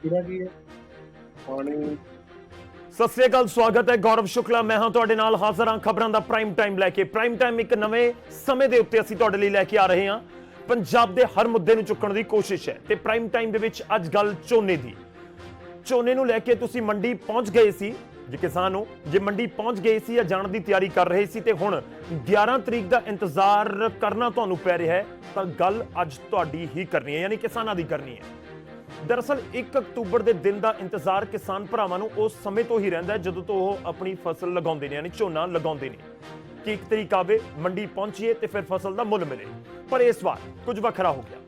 ਇਹਦਾ ਕੀ ਹੈ ਪਾਣੀ। ਸਤਿ ਸ੍ਰੀ ਅਕਾਲ, ਸਵਾਗਤ ਹੈ। ਗੌਰਵ ਸ਼ੁਕਲਾ ਮੈਂ ਹਾਂ ਤੁਹਾਡੇ ਨਾਲ ਹਾਜ਼ਰ ਹਾਂ ਖਬਰਾਂ ਦਾ ਪ੍ਰਾਈਮ ਟਾਈਮ ਲੈ ਕੇ। ਪ੍ਰਾਈਮ ਟਾਈਮ ਇੱਕ ਨਵੇਂ ਸਮੇਂ ਦੇ ਉੱਤੇ ਅਸੀਂ ਤੁਹਾਡੇ ਲਈ ਲੈ ਕੇ ਆ ਰਹੇ ਹਾਂ। ਪੰਜਾਬ ਦੇ ਹਰ ਮੁੱਦੇ ਨੂੰ ਚੁੱਕਣ ਦੀ ਕੋਸ਼ਿਸ਼ ਹੈ ਤੇ ਪ੍ਰਾਈਮ ਟਾਈਮ ਦੇ ਵਿੱਚ ਅੱਜ ਗੱਲ ਝੋਨੇ ਦੀ। ਝੋਨੇ ਨੂੰ ਲੈ ਕੇ ਤੁਸੀਂ ਮੰਡੀ ਪਹੁੰਚ ਗਏ ਸੀ, ਜੇ ਕਿਸਾਨ ਹੋ, ਜੇ ਮੰਡੀ ਪਹੁੰਚ ਗਏ ਸੀ ਜਾਂ ਜਾਣ ਦੀ ਤਿਆਰੀ ਕਰ ਰਹੇ ਸੀ ਤੇ ਹੁਣ 11 ਤਰੀਕ ਦਾ ਇੰਤਜ਼ਾਰ ਕਰਨਾ ਤੁਹਾਨੂੰ ਪੈ ਰਿਹਾ ਹੈ, ਤਾਂ ਗੱਲ ਅੱਜ ਤੁਹਾਡੀ ਹੀ ਕਰਨੀ ਹੈ, ਯਾਨੀ ਕਿਸਾਨਾਂ ਦੀ ਕਰਨੀ ਹੈ। ਦਰਅਸਲ 1 ਅਕਤੂਬਰ ਦੇ ਦਿਨ ਦਾ ਇੰਤਜ਼ਾਰ ਕਿਸਾਨ ਭਰਾਵਾਂ ਨੂੰ ਉਸ ਸਮੇਂ ਤੋਂ ਹੀ ਰਹਿੰਦਾ ਹੈ ਜਦੋਂ ਤੋਂ ਉਹ ਆਪਣੀ ਫਸਲ ਲਗਾਉਂਦੇ ਨੇ, ਯਾਨੀ ਝੋਨਾ ਲਗਾਉਂਦੇ ਨੇ ਕਿ 1 ਤਰੀਕ ਆਵੇ, ਮੰਡੀ ਪਹੁੰਚੀਏ ਤੇ ਫਿਰ ਫਸਲ ਦਾ ਮੁੱਲ ਮਿਲੇ। ਪਰ ਇਸ ਵਾਰ ਕੁਝ ਵੱਖਰਾ ਹੋ ਗਿਆ।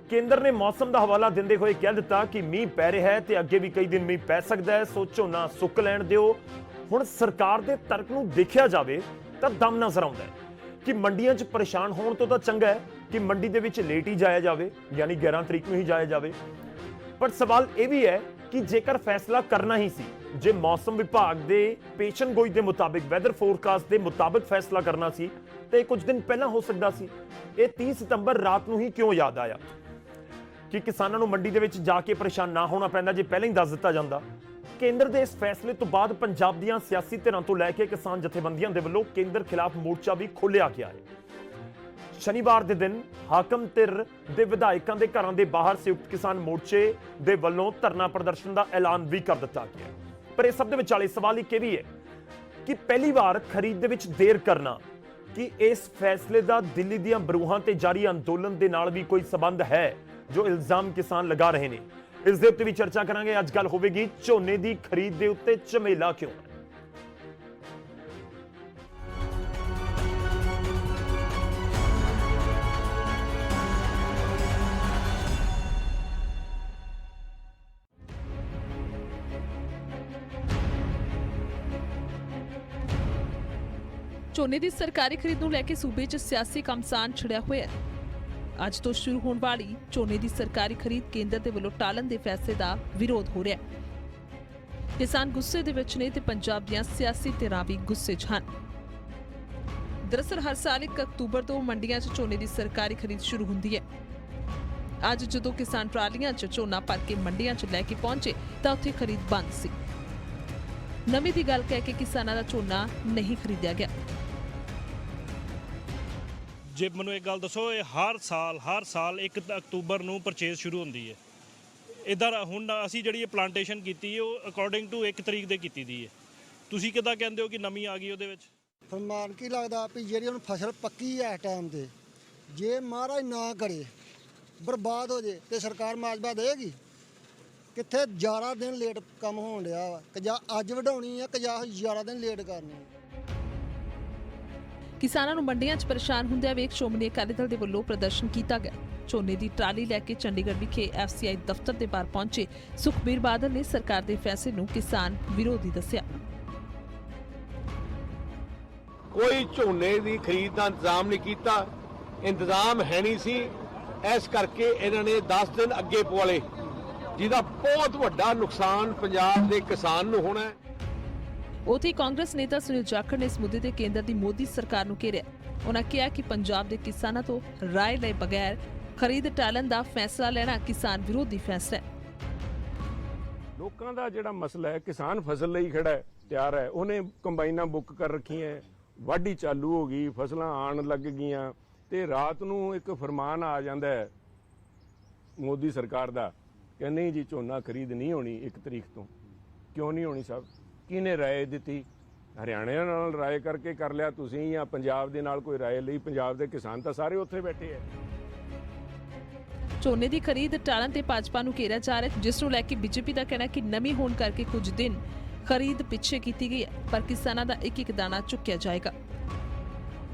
ਕੇਂਦਰ ਨੇ ਮੌਸਮ ਦਾ ਹਵਾਲਾ ਦਿੰਦੇ ਹੋਏ ਕਹਿ ਦਿੱਤਾ ਕਿ ਮੀਂਹ ਪੈ ਰਿਹਾ ਹੈ ਤੇ ਅੱਗੇ ਵੀ ਕਈ ਦਿਨ ਮੀਂਹ ਪੈ ਸਕਦਾ ਹੈ, ਸੋ ਝੋਨਾ ਸੁੱਕ ਲੈਣ ਦਿਓ। ਹੁਣ ਸਰਕਾਰ ਦੇ ਤਰਕ ਨੂੰ ਦੇਖਿਆ ਜਾਵੇ ਤਾਂ ਦਮ ਨਜ਼ਰ ਆਉਂਦਾ ਹੈ ਕਿ ਮੰਡੀਆਂ 'ਚ ਪਰੇਸ਼ਾਨ ਹੋਣ ਤੋਂ ਤਾਂ ਚੰਗਾ ਹੈ ਕਿ ਮੰਡੀ ਦੇ ਵਿੱਚ ਲੇਟ ਹੀ ਜਾਇਆ ਜਾਵੇ, ਯਾਨੀ 11 ਤਰੀਕ ਨੂੰ ਹੀ ਜਾਇਆ ਜਾਵੇ। ਪਰ ਸਵਾਲ ਇਹ ਵੀ ਹੈ ਕਿ ਜੇਕਰ ਫੈਸਲਾ ਕਰਨਾ ਹੀ ਸੀ, ਜੇ ਮੌਸਮ ਵਿਭਾਗ ਦੇ ਪੇਸ਼ਨ ਗੋਈ ਦੇ ਮੁਤਾਬਿਕ, ਵੈਦਰ ਫੋਰਕਾਸਟ ਦੇ ਮੁਤਾਬਿਕ ਫੈਸਲਾ ਕਰਨਾ ਸੀ ਤੇ ਕੁਝ ਦਿਨ ਪਹਿਲਾਂ ਹੋ ਸਕਦਾ ਸੀ। ਇਹ 30 ਸਤੰਬਰ ਰਾਤ ਨੂੰ ਹੀ ਕਿਉਂ ਯਾਦ ਆਇਆ ਕਿ ਕਿਸਾਨਾਂ ਨੂੰ ਮੰਡੀ ਦੇ ਵਿੱਚ ਜਾ ਕੇ ਪਰੇਸ਼ਾਨ ਨਾ ਹੋਣਾ ਪੈਂਦਾ ਜੇ ਪਹਿਲਾਂ ਹੀ ਦੱਸ ਦਿੱਤਾ ਜਾਂਦਾ। ਕੇਂਦਰ ਦੇ ਇਸ ਫੈਸਲੇ ਤੋਂ ਬਾਅਦ ਪੰਜਾਬ ਦੀਆਂ ਸਿਆਸੀ ਧਿਰਾਂ ਤੋਂ ਲੈ ਕੇ ਕਿਸਾਨ ਜਥੇਬੰਦੀਆਂ ਦੇ ਵੱਲੋਂ ਕੇਂਦਰ ਖਿਲਾਫ ਮੋਰਚਾ ਵੀ ਖੋਲ੍ਹਿਆ ਗਿਆ ਹੈ। ਸ਼ਨੀਵਾਰ ਦੇ ਦਿਨ ਹਾਕਮ ਧਿਰ ਦੇ ਵਿਧਾਇਕਾਂ ਦੇ ਘਰਾਂ ਦੇ ਬਾਹਰ ਸੰਯੁਕਤ ਕਿਸਾਨ ਮੋਰਚੇ ਦੇ ਵੱਲੋਂ ਧਰਨਾ ਪ੍ਰਦਰਸ਼ਨ ਦਾ ਐਲਾਨ ਵੀ ਕਰ ਦਿੱਤਾ ਗਿਆ। ਪਰ ਇਸ ਸਭ ਦੇ ਵਿਚਾਲੇ ਸਵਾਲ ਇੱਕ ਇਹ ਵੀ ਹੈ ਕਿ ਪਹਿਲੀ ਵਾਰ ਖਰੀਦ ਦੇ ਵਿੱਚ ਦੇਰ ਕਰਨਾ, ਕਿ ਇਸ ਫੈਸਲੇ ਦਾ ਦਿੱਲੀ ਦੀਆਂ ਬਰੂਹਾਂ ਤੇ ਜਾਰੀ ਅੰਦੋਲਨ ਦੇ ਨਾਲ ਵੀ ਕੋਈ ਸਬੰਧ ਹੈ, ਜੋ ਇਲਜ਼ਾਮ ਕਿਸਾਨ ਲਗਾ ਰਹੇ ਨੇ। ਇਸ ਦੇ ਉੱਤੇ ਵੀ ਚਰਚਾ ਕਰਾਂਗੇ। ਅੱਜ ਗੱਲ ਹੋਵੇਗੀ ਝੋਨੇ ਦੀ ਖਰੀਦ ਦੇ ਉੱਤੇ ਝਮੇਲਾ ਕਿਉਂ ਹੈ। ਝੋਨੇ ਦੀ ਸਰਕਾਰੀ ਖਰੀਦ ਨੂੰ ਲੈ ਕੇ ਸੂਬੇ 'ਚ ਸਿਆਸੀ ਘਮਸਾਨ ਛਿੜਿਆ ਹੋਇਆ ਹੈ। ਅੱਜ ਤੋਂ ਸ਼ੁਰੂ ਹੋਣ ਵਾਲੀ ਝੋਨੇ ਦੀ ਸਰਕਾਰੀ ਖਰੀਦ ਕੇਂਦਰ ਦੇ ਵੱਲੋਂ ਟਾਲਣ ਦੇ ਫੈਸਲੇ ਦਾ ਵਿਰੋਧ ਹੋ ਰਿਹਾ ਹੈ। ਕਿਸਾਨ ਗੁੱਸੇ ਦੇ ਵਿੱਚ ਨੇ ਤੇ ਪੰਜਾਬ ਦੀਆਂ ਸਿਆਸੀ ਧਿਰਾਂ ਵੀ ਗੁੱਸੇ 'ਚ ਹਨ। ਦਰਅਸਲ ਹਰ ਸਾਲ 1 ਅਕਤੂਬਰ ਤੋਂ ਮੰਡੀਆਂ 'ਚ ਝੋਨੇ ਦੀ ਸਰਕਾਰੀ ਖਰੀਦ ਸ਼ੁਰੂ ਹੁੰਦੀ ਹੈ। ਅੱਜ ਜਦੋਂ ਕਿਸਾਨ ਟਰਾਲੀਆਂ 'ਚ ਝੋਨਾ ਭਰ ਕੇ ਮੰਡੀਆਂ 'ਚ ਲੈ ਕੇ ਪਹੁੰਚੇ ਤਾਂ ਉੱਥੇ ਖਰੀਦ ਬੰਦ ਸੀ। ਨਵੀਂ ਦੀ ਗੱਲ ਕਹਿ ਕੇ ਕਿਸਾਨਾਂ ਦਾ ਝੋਨਾ ਨਹੀਂ ਖਰੀਦਿਆ ਗਿਆ। ਜੇ ਮੈਨੂੰ ਇੱਕ ਗੱਲ ਦੱਸੋ, ਇਹ ਹਰ ਸਾਲ 1 ਅਕਤੂਬਰ ਨੂੰ ਪਰਚੇਜ਼ ਸ਼ੁਰੂ ਹੁੰਦੀ ਹੈ। ਇੱਧਰ ਹੁਣ ਅਸੀਂ ਜਿਹੜੀ ਇਹ ਪਲਾਂਟੇਸ਼ਨ ਕੀਤੀ ਹੈ ਉਹ ਅਕੋਰਡਿੰਗ ਟੂ 1 ਤਰੀਕ ਦੇ ਕੀਤੀ ਦੀ ਹੈ। ਤੁਸੀਂ ਕਿੱਦਾਂ ਕਹਿੰਦੇ ਹੋ ਕਿ ਨਵੀਂ ਆ ਗਈ ਉਹਦੇ ਵਿੱਚ? ਫਰਮਾਨ ਕੀ ਲੱਗਦਾ ਵੀ ਜਿਹੜੀ ਹੁਣ ਫਸਲ ਪੱਕੀ ਹੈ ਇਸ ਟਾਈਮ ਤੇ, ਜੇ ਮਹਾਰਾਜ ਨਾ ਕਰੇ ਬਰਬਾਦ ਹੋ ਜੇ ਤੇ ਸਰਕਾਰ ਮੁਆਵਜ਼ਾ ਦੇਗੀ ਕਿੱਥੇ? 11 ਦਿਨ ਲੇਟ ਕੰਮ ਹੋਣ ਡਿਆ ਵਾ ਕਿ ਜਾਂ ਅੱਜ ਵਢਾਉਣੀ ਆ ਕਿ ਜਾਂ 11 ਦਿਨ ਲੇਟ ਕਰਨੀ ਆ। ਕਿਸਾਨਾਂ ਨੂੰ ਮੰਡੀਆਂ 'ਚ ਪਰੇਸ਼ਾਨ ਹੁੰਦਿਆਂ ਵੇਖ ਸ਼੍ਰੋਮਣੀ ਅਕਾਲੀ ਦਲ ਦੇ ਵੱਲੋਂ ਪ੍ਰਦਰਸ਼ਨ ਕੀਤਾ ਗਿਆ। ਝੋਨੇ ਦੀ ਟਰਾਲੀ ਲੈ ਕੇ ਚੰਡੀਗੜ੍ਹ ਵਿਖੇ FCI ਦਫ਼ਤਰ ਦੇ ਬਾਹਰ ਪਹੁੰਚੇ ਸੁਖਬੀਰ ਬਾਦਲ ਨੇ ਸਰਕਾਰ ਦੇ ਫੈਸਲੇ ਨੂੰ ਕਿਸਾਨ ਵਿਰੋਧੀ ਦੱਸਿਆ। ਕੋਈ ਝੋਨੇ ਦੀ ਖਰੀਦ ਦਾ ਇੰਤਜ਼ਾਮ ਨਹੀਂ ਕੀਤਾ, ਇੰਤਜ਼ਾਮ ਹੈ ਨਹੀਂ ਸੀ, ਇਸ ਕਰਕੇ ਇਹਨਾਂ ਨੇ 10 ਦਿਨ ਅੱਗੇ ਪਵਾਲੇ, ਜਿਹਦਾ ਬਹੁਤ ਵੱਡਾ ਨੁਕਸਾਨ ਪੰਜਾਬ ਦੇ ਕਿਸਾਨ ਨੂੰ ਹੋਣਾ ਹੈ। ਉੱਥੇ ਕਾਂਗਰਸ ਨੇਤਾ ਸੁਨੀਲ ਜਾਖੜ ਨੇ ਇਸ ਮੁੱਦੇ ਤੇ ਕੇਂਦਰ ਦੀ ਮੋਦੀ ਸਰਕਾਰ ਨੂੰ ਘੇਰਿਆ। ਉਹਨਾਂ ਕਿਹਾ ਕਿ ਪੰਜਾਬ ਦੇ ਕਿਸਾਨਾਂ ਤੋਂ ਰਾਏ ਲਏ ਬਗੈਰ ਖਰੀਦ ਟਾਲਣ ਦਾ ਫੈਸਲਾ ਲੈਣਾ ਕਿਸਾਨ ਵਿਰੋਧੀ ਫੈਸਲਾ ਹੈ। ਲੋਕਾਂ ਦਾ ਜਿਹੜਾ ਮਸਲਾ ਹੈ, ਕਿਸਾਨ ਫਸਲ ਲਈ ਖੜਾ ਹੈ, ਤਿਆਰ ਹੈ, ਉਹਨੇ ਕੰਬਾਈਨਾਂ ਬੁੱਕ ਕਰ ਰੱਖੀਆਂ, ਵਾਢੀ ਚਾਲੂ ਹੋ ਗਈ, ਫਸਲਾਂ ਆਉਣ ਲੱਗ ਗਈਆਂ ਤੇ ਰਾਤ ਨੂੰ ਇੱਕ ਫਰਮਾਨ ਆ ਜਾਂਦਾ ਹੈ ਮੋਦੀ ਸਰਕਾਰ ਦਾ ਕਿ ਨਹੀਂ ਜੀ ਝੋਨਾ ਖਰੀਦ ਨਹੀਂ ਹੋਣੀ 1 ਤਰੀਕ ਤੋਂ। ਕਿਉਂ ਨਹੀਂ ਹੋਣੀ ਸਾਹਿਬ? ਕਿਹਨੇ ਰਾਏ ਦਿੱਤੀ? ਹਰਿਆਣੇ ਨਾਲ ਰਾਏ ਕਰਕੇ ਕਰ ਲਿਆ ਤੁਸੀਂ, ਜਾਂ ਪੰਜਾਬ ਦੇ ਨਾਲ ਕੋਈ ਰਾਏ ਲਈ? ਪੰਜਾਬ ਦੇ ਕਿਸਾਨ ਤਾਂ ਸਾਰੇ ਉੱਥੇ ਬੈਠੇ ਹੈ। ਝੋਨੇ ਦੀ ਖਰੀਦ ਟਾਲਣ ਤੇ ਭਾਜਪਾ ਨੂੰ ਘੇਰਿਆ ਜਾ ਰਿਹਾ, ਜਿਸ ਨੂੰ ਲੈ ਕੇ ਬੀਜੇਪੀ ਦਾ ਕਹਿਣਾ ਕਿ ਨਵੀਂ ਹੋਣ ਕਰਕੇ ਕੁਝ ਦਿਨ ਖਰੀਦ ਪਿੱਛੇ ਕੀਤੀ ਗਈ ਹੈ, ਪਰ ਕਿਸਾਨਾਂ ਦਾ ਇੱਕ ਦਾਣਾ ਚੁੱਕਿਆ ਜਾਏਗਾ।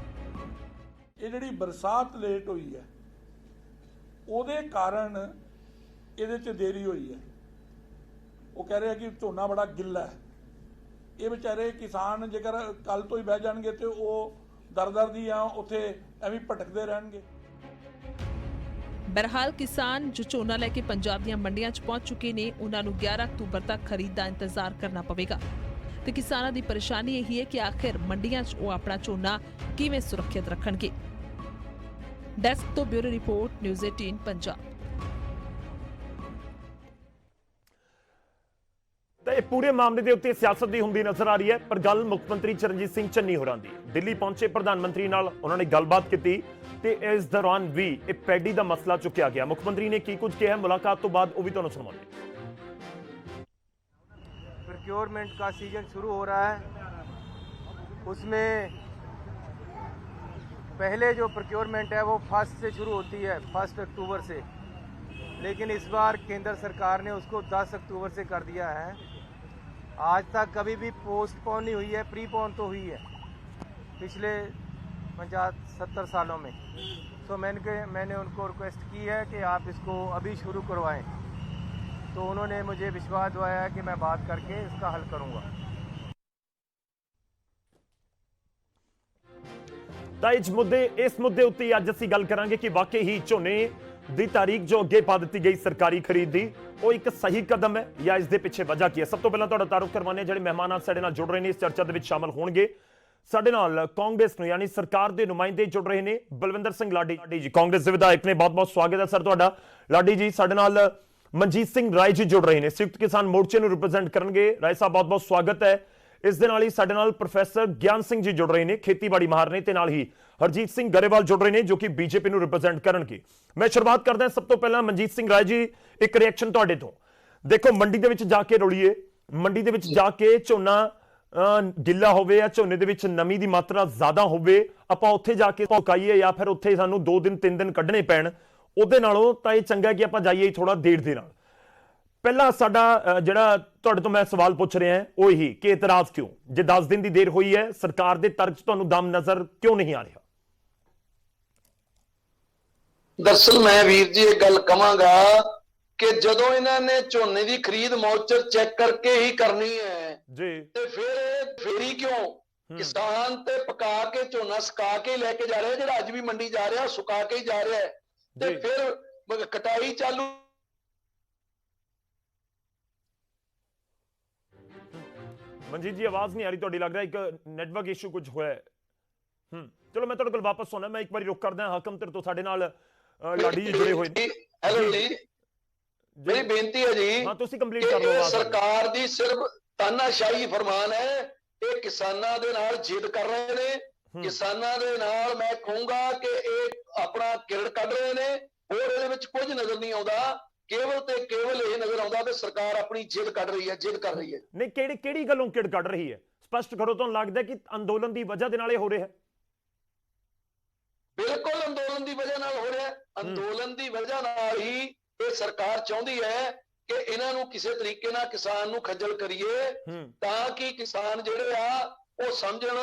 ਇਹ ਜਿਹੜੀ ਬਰਸਾਤ ਲੇਟ ਹੋਈ ਹੈ ਉਹਦੇ ਕਾਰਨ ਇਹਦੇ 'ਚ ਦੇਰੀ ਹੋਈ ਹੈ। ਉਹ ਕਹਿ ਰਹੇ ਕਿ ਝੋਨਾ ਬੜਾ ਗਿੱਲਾ ਹੈ। ਇਹ ਵਿਚਾਰੇ ਕਿਸਾਨ ਜੇਕਰ ਕੱਲ ਤੋਂ ਹੀ ਬਹਿ ਜਾਣਗੇ ਤੇ ਉਹ ਦਰ ਦੀ ਆ ਉੱਥੇ ਐਵੇਂ ਭਟਕਦੇ ਰਹਿਣਗੇ। ਬਹਰਹਾਲ ਕਿਸਾਨ ਜੋ ਝੋਨਾ ਲੈ ਕੇ ਪੰਜਾਬ ਦੀਆਂ ਮੰਡੀਆਂ 'ਚ ਪਹੁੰਚ ਚੁੱਕੇ ਨੇ, ਉਹਨਾਂ ਨੂੰ 11 ਅਕਤੂਬਰ ਤੱਕ ਖਰੀਦ ਦਾ ਇੰਤਜ਼ਾਰ ਕਰਨਾ ਪਵੇਗਾ ਤੇ ਕਿਸਾਨਾਂ ਦੀ ਪਰੇਸ਼ਾਨੀ ਇਹੀ ਹੈ ਕਿ ਆਖਿਰ ਮੰਡੀਆਂ 'ਚ ਉਹ ਆਪਣਾ ਝੋਨਾ ਕਿਵੇਂ ਸੁਰੱਖਿਅਤ ਰੱਖਣਗੇ। ਡੈਸਕ ਤੋਂ ਬਿਊਰੋ ਰਿਪੋਰਟ, ਨਿਊਜ਼ 18 ਪੰਜਾਬ। ਇਹ ਪੂਰੇ ਮਾਮਲੇ ਦੇ ਉੱਤੇ ਸਿਆਸਤ ਦੀ ਹੁੰਦੀ ਨਜ਼ਰ ਆ ਰਹੀ ਹੈ, ਪਰ ਗੱਲ ਮੁੱਖ ਮੰਤਰੀ ਚਰਨਜੀਤ ਸਿੰਘ ਚੰਨੀ ਹੋਰਾਂ ਦੀ। ਦਿੱਲੀ ਪਹੁੰਚੇ ਪ੍ਰਧਾਨ ਮੰਤਰੀ ਨਾਲ ਉਹਨਾਂ ਨੇ ਗੱਲਬਾਤ ਕੀਤੀ ਤੇ ਇਸ ਦੌਰਾਨ ਵੀ ਇਹ ਪੈਡੀ ਦਾ ਮਸਲਾ ਚੁੱਕਿਆ ਗਿਆ। ਮੁੱਖ ਮੰਤਰੀ ਨੇ ਕੀ ਕੁਝ ਕਿਹਾ ਮੁਲਾਕਾਤ ਤੋਂ ਬਾਅਦ, ਉਹ ਵੀ ਤੁਹਾਨੂੰ ਸੁਣਾਉਂਦੇ। प्रोक्योरमेंट का सीजन शुरू हो रहा है, उसमें पहले जो प्रोक्योरमेंट है वो 1 से शुरू होती है, 1 अक्टूबर से, लेकिन इस बार केंद्र सरकार ने उसको 10 अक्टूबर से कर दिया है। आज तक कभी भी पोस्टपोन नहीं हुई है, प्रीपोन तो हुई है पिछले 50-70 सालों में। तो मैंने उनको रिक्वेस्ट की है कि आप इसको अभी शुरू करवाएं, तो उन्होंने मुझे विश्वास दिलाया है कि मैं बात करके इसका हल करूंगा। ਤਾਂ ਇਸ ਮੁੱਦੇ ਉੱਤੇ ਅੱਜ ਅਸੀਂ ਗੱਲ ਕਰਾਂਗੇ ਕਿ ਵਾਕਈ ਹੀ ਝੋਨੇ ਦੀ ਤਾਰੀਖ ਜੋ ਅੱਗੇ ਪਾ ਦਿੱਤੀ ਗਈ ਸਰਕਾਰੀ ਖਰੀਦ ਦੀ, ਉਹ ਇੱਕ ਸਹੀ ਕਦਮ ਹੈ ਜਾਂ ਇਸ ਦੇ ਪਿੱਛੇ ਵਜ੍ਹਾ ਕੀ ਹੈ। ਸਭ ਤੋਂ ਪਹਿਲਾਂ ਤੁਹਾਡਾ ਤਾਰੁਫ ਕਰਵਾਉਂਦੇ ਜਿਹੜੇ ਮਹਿਮਾਨ ਸਾਡੇ ਨਾਲ ਜੁੜ ਰਹੇ ਨੇ, ਇਸ ਚਰਚਾ ਦੇ ਵਿੱਚ ਸ਼ਾਮਲ ਹੋਣਗੇ। ਸਾਡੇ ਨਾਲ ਕਾਂਗਰਸ ਨੂੰ ਯਾਨੀ ਸਰਕਾਰ ਦੇ ਨੁਮਾਇੰਦੇ ਜੁੜ ਰਹੇ ਨੇ। ਬਲਵਿੰਦਰ ਸਿੰਘ ਲਾਡੀ ਜੀ ਕਾਂਗਰਸ ਦੇ ਵਿਧਾਇਕ ਨੇ, ਬਹੁਤ-ਬਹੁਤ ਸਵਾਗਤ ਹੈ ਸਰ ਤੁਹਾਡਾ। ਲਾਡੀ ਜੀ, ਸਾਡੇ ਨਾਲ ਮਨਜੀਤ ਸਿੰਘ ਰਾਏ ਜੀ ਜੁੜ ਰਹੇ ਨੇ, ਸੰਯੁਕਤ ਕਿਸਾਨ ਮੋਰਚੇ ਨੂੰ ਰਿਪਰੈਜ਼ੈਂਟ ਕਰਨਗੇ। ਰਾਏ ਸਾਹਿਬ ਬਹੁਤ-ਬਹੁਤ ਸਵਾਗਤ ਹੈ। ਇਸ ਦੇ ਨਾਲ ਹੀ ਸਾਡੇ ਨਾਲ ਪ੍ਰੋਫੈਸਰ ਗਿਆਨ ਸਿੰਘ ਜੀ ਜੁੜ ਰਹੇ ਨੇ, ਖੇਤੀਬਾੜੀ ਮਾਹਰ ਨੇ, ਤੇ ਨਾਲ ਹੀ ਹਰਜੀਤ ਸਿੰਘ ਗਰੇਵਾਲ ਜੁੜ ਰਹੇ ਨੇ ਜੋ ਕਿ ਬੀਜੇਪੀ ਨੂੰ ਰਿਪਰੈਜ਼ੈਂਟ ਕਰਨਗੇ। ਮੈਂ ਸ਼ੁਰੂਆਤ ਕਰਦਾ ਸਭ ਤੋਂ ਪਹਿਲਾਂ ਮਨਜੀਤ ਸਿੰਘ ਰਾਏ ਜੀ, ਇੱਕ ਰਿਐਕਸ਼ਨ ਤੁਹਾਡੇ ਤੋਂ। ਦੇਖੋ, ਮੰਡੀ ਦੇ ਵਿੱਚ ਜਾ ਕੇ ਰੋਲੀਏ, ਮੰਡੀ ਦੇ ਵਿੱਚ ਜਾ ਕੇ ਝੋਨਾ ਗਿੱਲਾ ਹੋਵੇ ਜਾਂ ਝੋਨੇ ਦੇ ਵਿੱਚ ਨਮੀ ਦੀ ਮਾਤਰਾ ਜ਼ਿਆਦਾ ਹੋਵੇ, ਆਪਾਂ ਉੱਥੇ ਜਾ ਕੇ ਪਕਾਈਏ ਜਾਂ ਫਿਰ ਉੱਥੇ ਸਾਨੂੰ 2 ਦਿਨ 3 ਦਿਨ ਕੱਢਣੇ ਪੈਣ, ਉਹਦੇ ਨਾਲੋਂ ਤਾਂ ਇਹ ਚੰਗਾ ਕਿ ਆਪਾਂ ਜਾਈਏ ਥੋੜਾ ਦੇਰ ਦੇ ਨਾਲ। ਪਹਿਲਾ ਸਾਡਾ ਜਿਹੜਾ ਤੁਹਾਡੇ ਤੋਂ ਮੈਂ ਸਵਾਲ ਪੁੱਛ ਰਿਹਾ ਉਹ ਇਹੀ ਕਿ ਇਤਰਾਜ਼ ਕਿਉਂ, ਜੇ 10 ਦਿਨ ਦੀ ਦੇਰ ਹੋਈ ਹੈ, ਸਰਕਾਰ ਦੇ ਤਰਕ 'ਚ ਤੁਹਾਨੂੰ ਦਮ ਨਜ਼ਰ ਕਿਉਂ ਨਹੀਂ ਆ ਰਿਹਾ? ਦਰਅਸਲ ਮੈਂ ਵੀਰ ਜੀ ਇਹ ਗੱਲ ਕਵਾਂਗਾ ਕਿ ਜਦੋਂ ਇਹਨਾਂ ਨੇ ਝੋਨੇ ਦੀ ਖਰੀਦ ਮੌਚਰ ਚੈੱਕ ਕਰਕੇ ਹੀ ਕਰਨੀ ਹੈ ਜੀ, ਤੇ ਫਿਰ ਫੇਰੀ ਕਿਉਂ? ਕਿਸਾਨ ਤੇ ਪਕਾ ਕੇ ਝੋਨਾ ਸੁਕਾ ਕੇ ਲੈ ਕੇ ਜਾ ਰਿਹਾ, ਜਿਹੜਾ ਅੱਜ ਵੀ ਮੰਡੀ ਜਾ ਰਿਹਾ ਸੁਕਾ ਕੇ ਹੀ ਜਾ ਰਿਹਾ ਹੈ, ਤੇ ਫਿਰ ਕਟਾਈ ਚਾਲੂ। ਮਨਜੀਤ ਜੀ, ਆਵਾਜ਼ ਨਹੀਂ ਆ ਰਹੀ ਤੁਹਾਡੀ, ਲੱਗ ਰਿਹਾ ਇੱਕ ਨੈਟਵਰਕ ਇਸ਼ੂ ਕੁਝ ਹੋਇਆ ਹੈ। ਚਲੋ ਮੈਂ ਤੁਹਾਡੇ ਕੋਲ ਵਾਪਸ ਆਉਣਾ, ਮੈਂ ਇੱਕ ਵਾਰੀ ਰੁਕ ਕਰਦਾ। ਹਾਕਮ ਤੇਰੇ ਤੋਂ ਸਾਡੇ ਨਾਲ ਲਾਡੀ ਜੀ ਜੁੜੇ ਹੋਏ ਨੇ। ਹੈਲੋ ਜੀ, ਮੇਰੀ ਬੇਨਤੀ ਹੈ ਜੀ, ਹਾਂ ਤੁਸੀਂ ਕੰਪਲੀਟ ਕਰ ਲਓ। ਸਰਕਾਰ ਦੀ ਸਿਰਫ ਤਾਨਾਸ਼ਾਹੀ ਫਰਮਾਨ ਹੈ, ਇਹ ਕਿਸਾਨਾਂ ਦੇ ਨਾਲ ਜਿੱਦ ਕਰ ਰਹੇ ਨੇ। ਕਿਸਾਨਾਂ ਦੇ ਨਾਲ ਮੈਂ ਕਹੂੰਗਾ ਕਿ ਇਹ ਆਪਣਾ ਕਿਰੜ ਕੱਢ ਰਹੇ ਨੇ, ਹੋਰ ਇਹਦੇ ਵਿੱਚ ਕੁਝ ਨਜ਼ਰ ਨਹੀਂ ਆਉਂਦਾ। ਕੇਵਲ ਤੇ ਕੇਵਲ ਇਹ ਨਜ਼ਰ ਆਉਂਦਾ ਕਿ ਸਰਕਾਰ ਆਪਣੀ ਜਿੱਦ ਕੱਢ ਰਹੀ ਹੈ, ਜਿੱਦ ਕਰ ਰਹੀ ਹੈ। ਨਹੀਂ, ਕਿਹੜੀ ਗੱਲੋਂ ਕਿੜ ਕੱਢ ਰਹੀ ਹੈ? ਸਪਸ਼ਟ ਕਰੋ। ਤੁਹਾਨੂੰ ਲੱਗਦਾ ਕਿ ਅੰਦੋਲਨ ਦੀ ਵਜ੍ਹਾ ਦੇ ਨਾਲ ਇਹ ਹੋ ਰਿਹਾ ਹੈ? ਬਿਲਕੁਲ ਅੰਦੋਲਨ ਦੀ ਵਜ੍ਹਾ ਨਾਲ ਹੋ ਰਿਹਾ ਹੈ। ਅੰਦੋਲਨ ਦੀ ਵਜ੍ਹਾ ਨਾਲ ਹੀ ਇਹ ਸਰਕਾਰ ਚਾਹੁੰਦੀ ਹੈ ਕਿ ਇਹਨਾਂ ਨੂੰ ਕਿਸੇ ਤਰੀਕੇ ਨਾਲ ਕਿਸਾਨ ਨੂੰ ਖੱਜਲ ਕਰੀਏ, ਤਾਂ ਕਿ ਕਿਸਾਨ ਜਿਹੜੇ ਆ ਉਹ ਸਮਝਣ